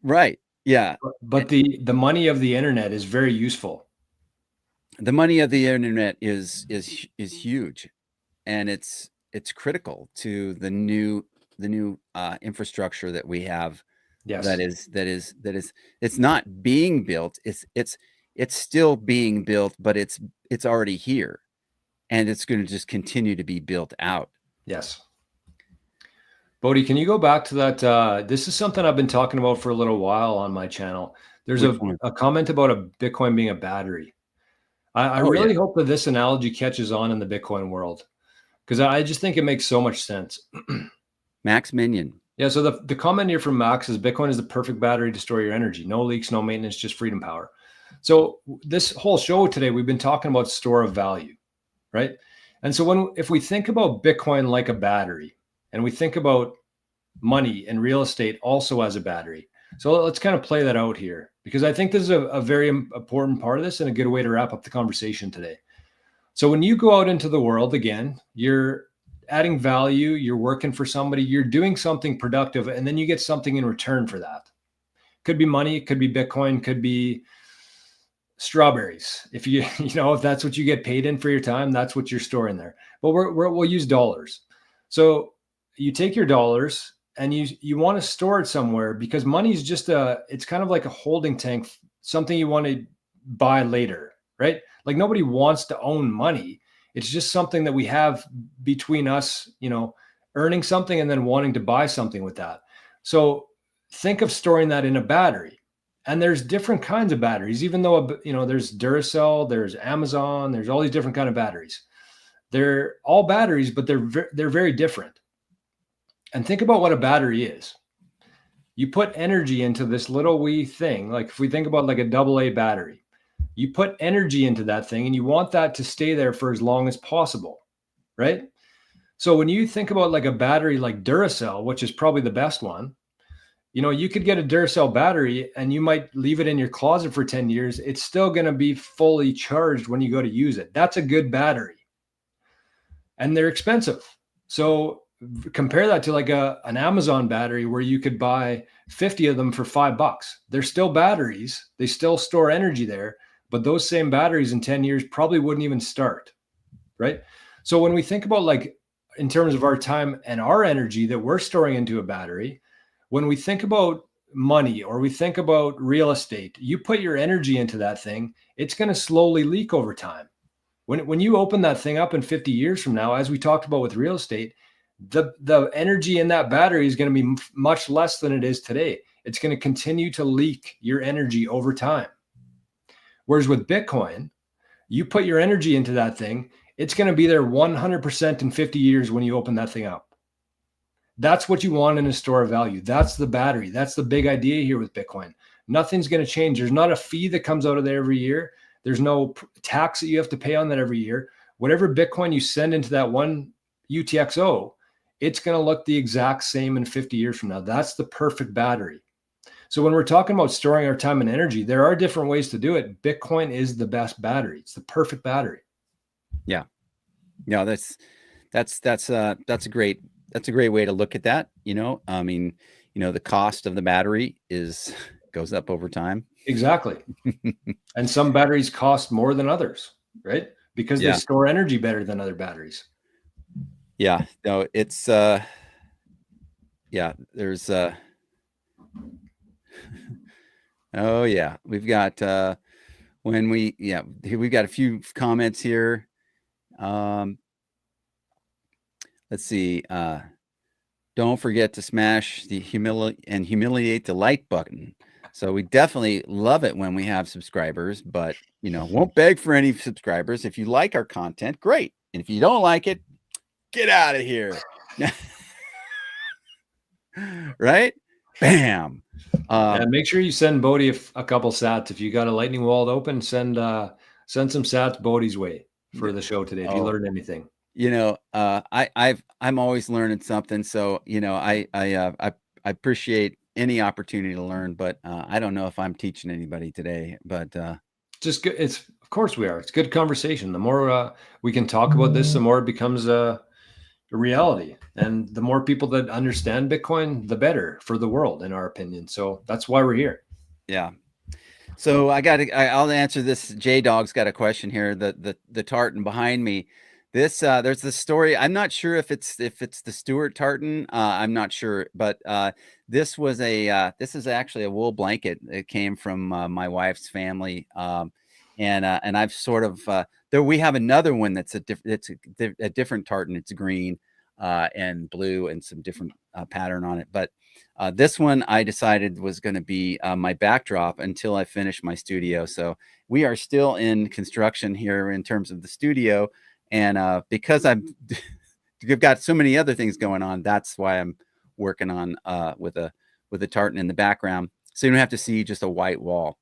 Right. Yeah.
But the money of the internet is very useful.
The money of the internet is huge, and it's critical to the new infrastructure that we have.
Yes.
That is it's not being built. It's still being built, but it's already here, and it's going to just continue to be built out.
Yes. Bodhi, can you go back to that? This is something I've been talking about for a little while on my channel. There's
Which one?
a comment about a Bitcoin being a battery. I
Oh,
really
yeah.
hope that this analogy catches on in the Bitcoin world, because I just think it makes so much sense.
Max Minion.
Yeah, so the comment here from Max is Bitcoin is the perfect battery to store your energy. No leaks, no maintenance, just freedom power. So this whole show today, we've been talking about store of value, right? And so if we think about Bitcoin like a battery, and we think about money and real estate also as a battery. So let's kind of play that out here, because I think this is a very important part of this and a good way to wrap up the conversation today. So when you go out into the world, again, you're adding value, you're working for somebody, you're doing something productive, and then you get something in return for that. Could be money, could be Bitcoin, could be strawberries. If if that's what you get paid in for your time, that's what you're storing there. But we'll use dollars. So you take your dollars and you want to store it somewhere, because money is just it's kind of like a holding tank, something you want to buy later, right? Like nobody wants to own money. It's just something that we have between us, earning something and then wanting to buy something with that. So think of storing that in a battery. And there's different kinds of batteries, even though, there's Duracell, there's Amazon, there's all these different kind of batteries. They're all batteries, but they're very different. And think about what a battery is. You put energy into this little wee thing. Like if we think about like a AA battery, you put energy into that thing and you want that to stay there for as long as possible, right? So when you think about like a battery like Duracell, which is probably the best one, you could get a Duracell battery and you might leave it in your closet for 10 years. It's still going to be fully charged when you go to use it. That's a good battery. And they're expensive. So compare that to like an Amazon battery where you could buy 50 of them for $5. They're still batteries. They still store energy there, but those same batteries in 10 years probably wouldn't even start, right? So when we think about like in terms of our time and our energy that we're storing into a battery, when we think about money or we think about real estate, you put your energy into that thing, it's going to slowly leak over time. When you open that thing up in 50 years from now, as we talked about with real estate, the energy in that battery is going to be much less than it is today. It's going to continue to leak your energy over time. Whereas with Bitcoin, you put your energy into that thing, it's going to be there 100% in 50 years when you open that thing up. That's what you want in a store of value. That's the battery. That's the big idea here with Bitcoin. Nothing's going to change. There's not a fee that comes out of there every year. There's no tax that you have to pay on that every year. Whatever Bitcoin you send into that one UTXO, it's going to look the exact same in 50 years from now. That's the perfect battery. So when we're talking about storing our time and energy, there are different ways to do it. Bitcoin is the best battery. It's the perfect battery.
Yeah. Yeah, that's a great way to look at that. I mean, the cost of the battery goes up over time.
Exactly. And some batteries cost more than others, right? Because they store energy better than other batteries.
Yeah. No, it's there's Oh yeah, we've got we've got a few comments here. Um, let's see. Don't forget to smash the humiliate the like button. So we definitely love it when we have subscribers, but won't beg for any subscribers. If you like our content, great. And if you don't like it, get out of here. Right? Bam.
Yeah, make sure you send Bodie a couple sats. If you got a lightning walled open, send some sats Bodie's way for the show today. If you learned anything,
I'm always learning something. So I appreciate any opportunity to learn, but I don't know if I'm teaching anybody today. But
just good. It's of course we are. It's good conversation. The more we can talk about this, the more it becomes a reality, and the more people that understand Bitcoin, the better for the world, in our opinion. So that's why we're here.
Yeah. So I'll answer this. J Dog's got a question here. The tartan behind me. This there's the story. I'm not sure if it's the Stuart tartan. I'm not sure, but this is actually a wool blanket. It came from my wife's family, and I've sort of there we have another one that's a different tartan. It's green and blue and some different pattern on it, but this one I decided was going to be my backdrop until I finish my studio. So we are still in construction here in terms of the studio. And because I've got so many other things going on, that's why I'm working on with a tartan in the background. So you don't have to see just a white wall.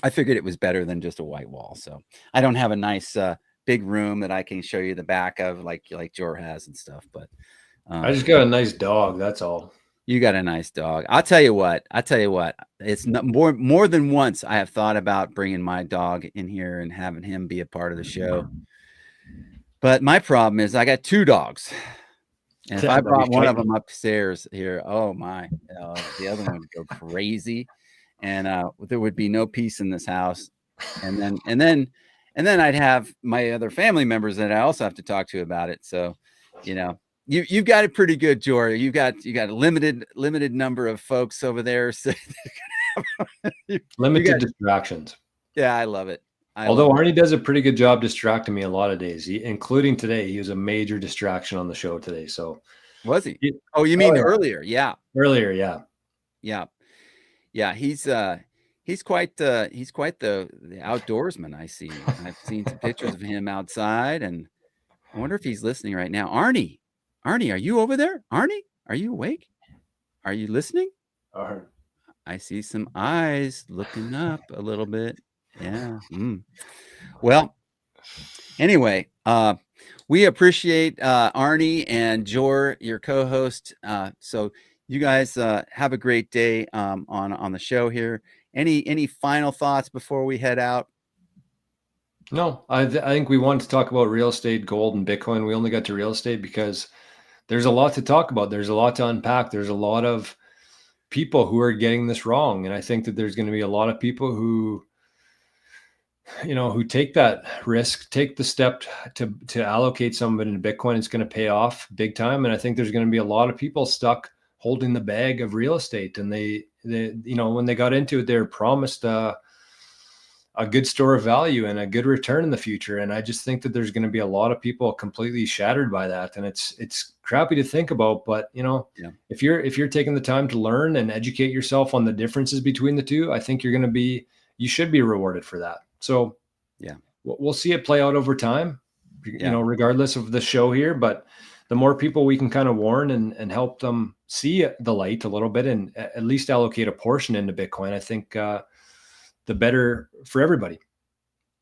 I figured it was better than just a white wall. So I don't have a nice big room that I can show you the back of like Jor has and stuff. But
I just got a nice dog. That's all.
You got a nice dog. I'll tell you what. It's not more than once I have thought about bringing my dog in here and having him be a part of the show. But my problem is I got 2 dogs. And if I brought one of them upstairs here, oh my, the other one would go crazy. And there would be no peace in this house. And then I'd have my other family members that I also have to talk to about it. So, you've got it pretty good, Jor. You got a limited number of folks over there. So
limited distractions.
Yeah, I love it.
Although Arnie does a pretty good job distracting me a lot of days, including today. He was a major distraction on the show today. So
was he? Oh, you mean earlier? Yeah.
Earlier, yeah.
Yeah. He's quite the outdoorsman. I've seen some pictures of him outside, and I wonder if he's listening right now. Arnie, are you over there? Arnie, are you awake? Are you listening? I see some eyes looking up a little bit. Yeah. Well, anyway, we appreciate Arnie and Jor, your co-host. So you guys have a great day on the show here. Any final thoughts before we head out?
No, I think we wanted to talk about real estate, gold, and Bitcoin. We only got to real estate because there's a lot to talk about. There's a lot to unpack. There's a lot of people who are getting this wrong. And I think that there's going to be a lot of people who take that risk, take the step to allocate some of it into Bitcoin. It's going to pay off big time. And I think there's going to be a lot of people stuck holding the bag of real estate. And they when they got into it, they were promised a good store of value and a good return in the future. And I just think that there's going to be a lot of people completely shattered by that. And it's crappy to think about, but if you're taking the time to learn and educate yourself on the differences between the two, I think you should be rewarded for that. So
yeah,
we'll see it play out over time, regardless of the show here, but the more people we can kind of warn and help them see the light a little bit and at least allocate a portion into Bitcoin, I think, the better for everybody.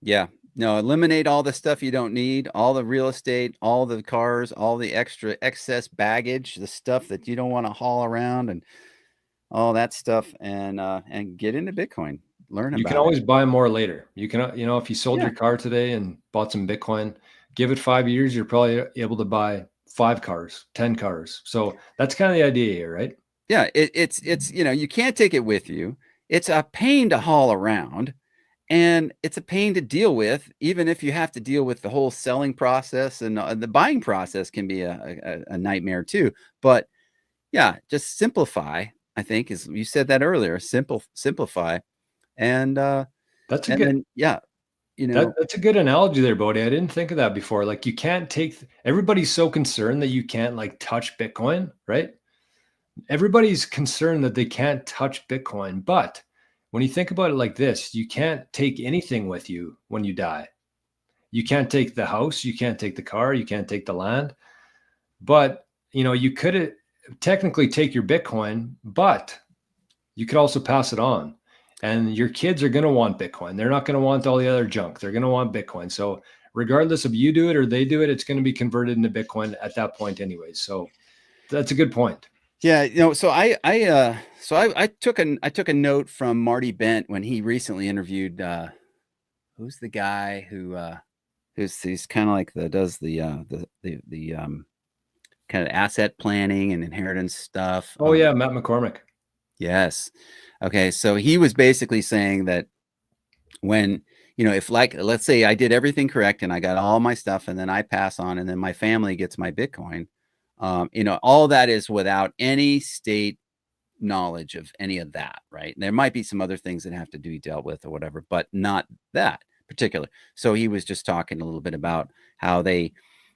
Yeah. No, eliminate all the stuff you don't need, all the real estate, all the cars, all the excess baggage, the stuff that you don't want to haul around and all that stuff, and get into Bitcoin. Learn about it.
You can always buy more later. You can, if you sold your car today and bought some Bitcoin, give it 5 years, you're probably able to buy 5 cars, 10 cars. So that's kind of the idea here, right?
Yeah. It's you can't take it with you. It's a pain to haul around, and it's a pain to deal with, even if you have to deal with the whole selling process, and the buying process can be a nightmare too. But yeah, just simplify. I think, as you said that earlier, simplify, and
That's a
and
good
then yeah, you
that
know,
that's a good analogy there, Bodie. I didn't think of that before. Like you can't take everybody's so concerned that you can't like touch Bitcoin, right? Everybody's concerned that they can't touch Bitcoin, but when you think about it like this, you can't take anything with you when you die. You can't take the house, you can't take the car, you can't take the land, but you could technically take your Bitcoin, but you could also pass it on. And your kids are going to want Bitcoin. They're not going to want all the other junk. They're going to want Bitcoin. So regardless of you do it or they do it, it's going to be converted into Bitcoin at that point anyways. So that's a good point.
yeah, so I took a note from Marty Bent when he recently interviewed who's the guy who he's kind of like does the kind of asset planning and inheritance stuff.
Oh yeah, Matt McCormick.
Yes. Okay, so he was basically saying that when, if like, let's say I did everything correct and I got all my stuff and then I pass on and then my family gets my Bitcoin, all that is without any state knowledge of any of that, right? And there might be some other things that have to be dealt with or whatever, but not that particular. So he was just talking a little bit about how they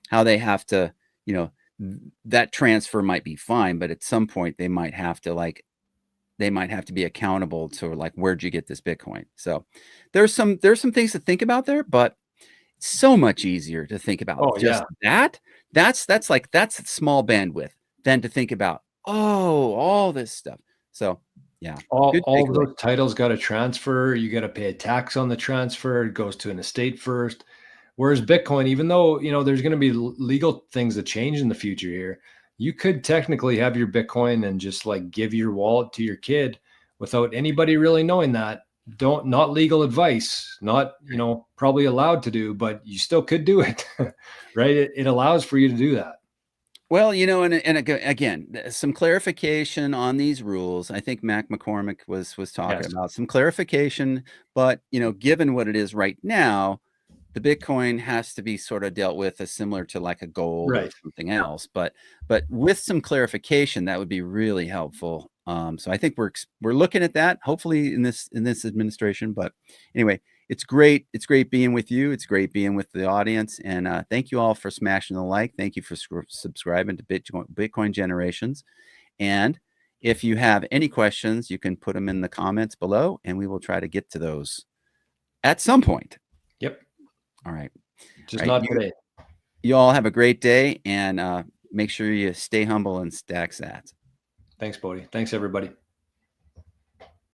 have to, that transfer might be fine, but at some point they might have to be accountable to like, where'd you get this Bitcoin? So there's some things to think about there, but it's so much easier to think about
Oh
just
yeah.
that's small bandwidth than to think about, all this stuff. So yeah, good
All of
takeaway.
those titles got to transfer. You got to pay a tax on the transfer. It goes to an estate first. Whereas Bitcoin, even though there's going to be legal things that change in the future here, you could technically have your Bitcoin and just like give your wallet to your kid without anybody really knowing that. Not legal advice, not probably allowed to do, but you still could do it, right? It allows for you to do that.
Well, and again, some clarification on these rules. I think Mac McCormick was talking
Yes.
about some clarification, but given what it is right now, the Bitcoin has to be sort of dealt with as similar to like a gold or
Right.
something else. But with some clarification, that would be really helpful. So I think we're looking at that hopefully in this administration. But anyway, it's great. It's great being with you. It's great being with the audience. And thank you all for smashing the like. Thank you for subscribing to Bitcoin Generations. And if you have any questions, you can put them in the comments below, and we will try to get to those at some point.
Yep.
All right.
Just
All right.
not today.
You all have a great day, and make sure you stay humble and stack sats.
Thanks, Bodie. Thanks, everybody.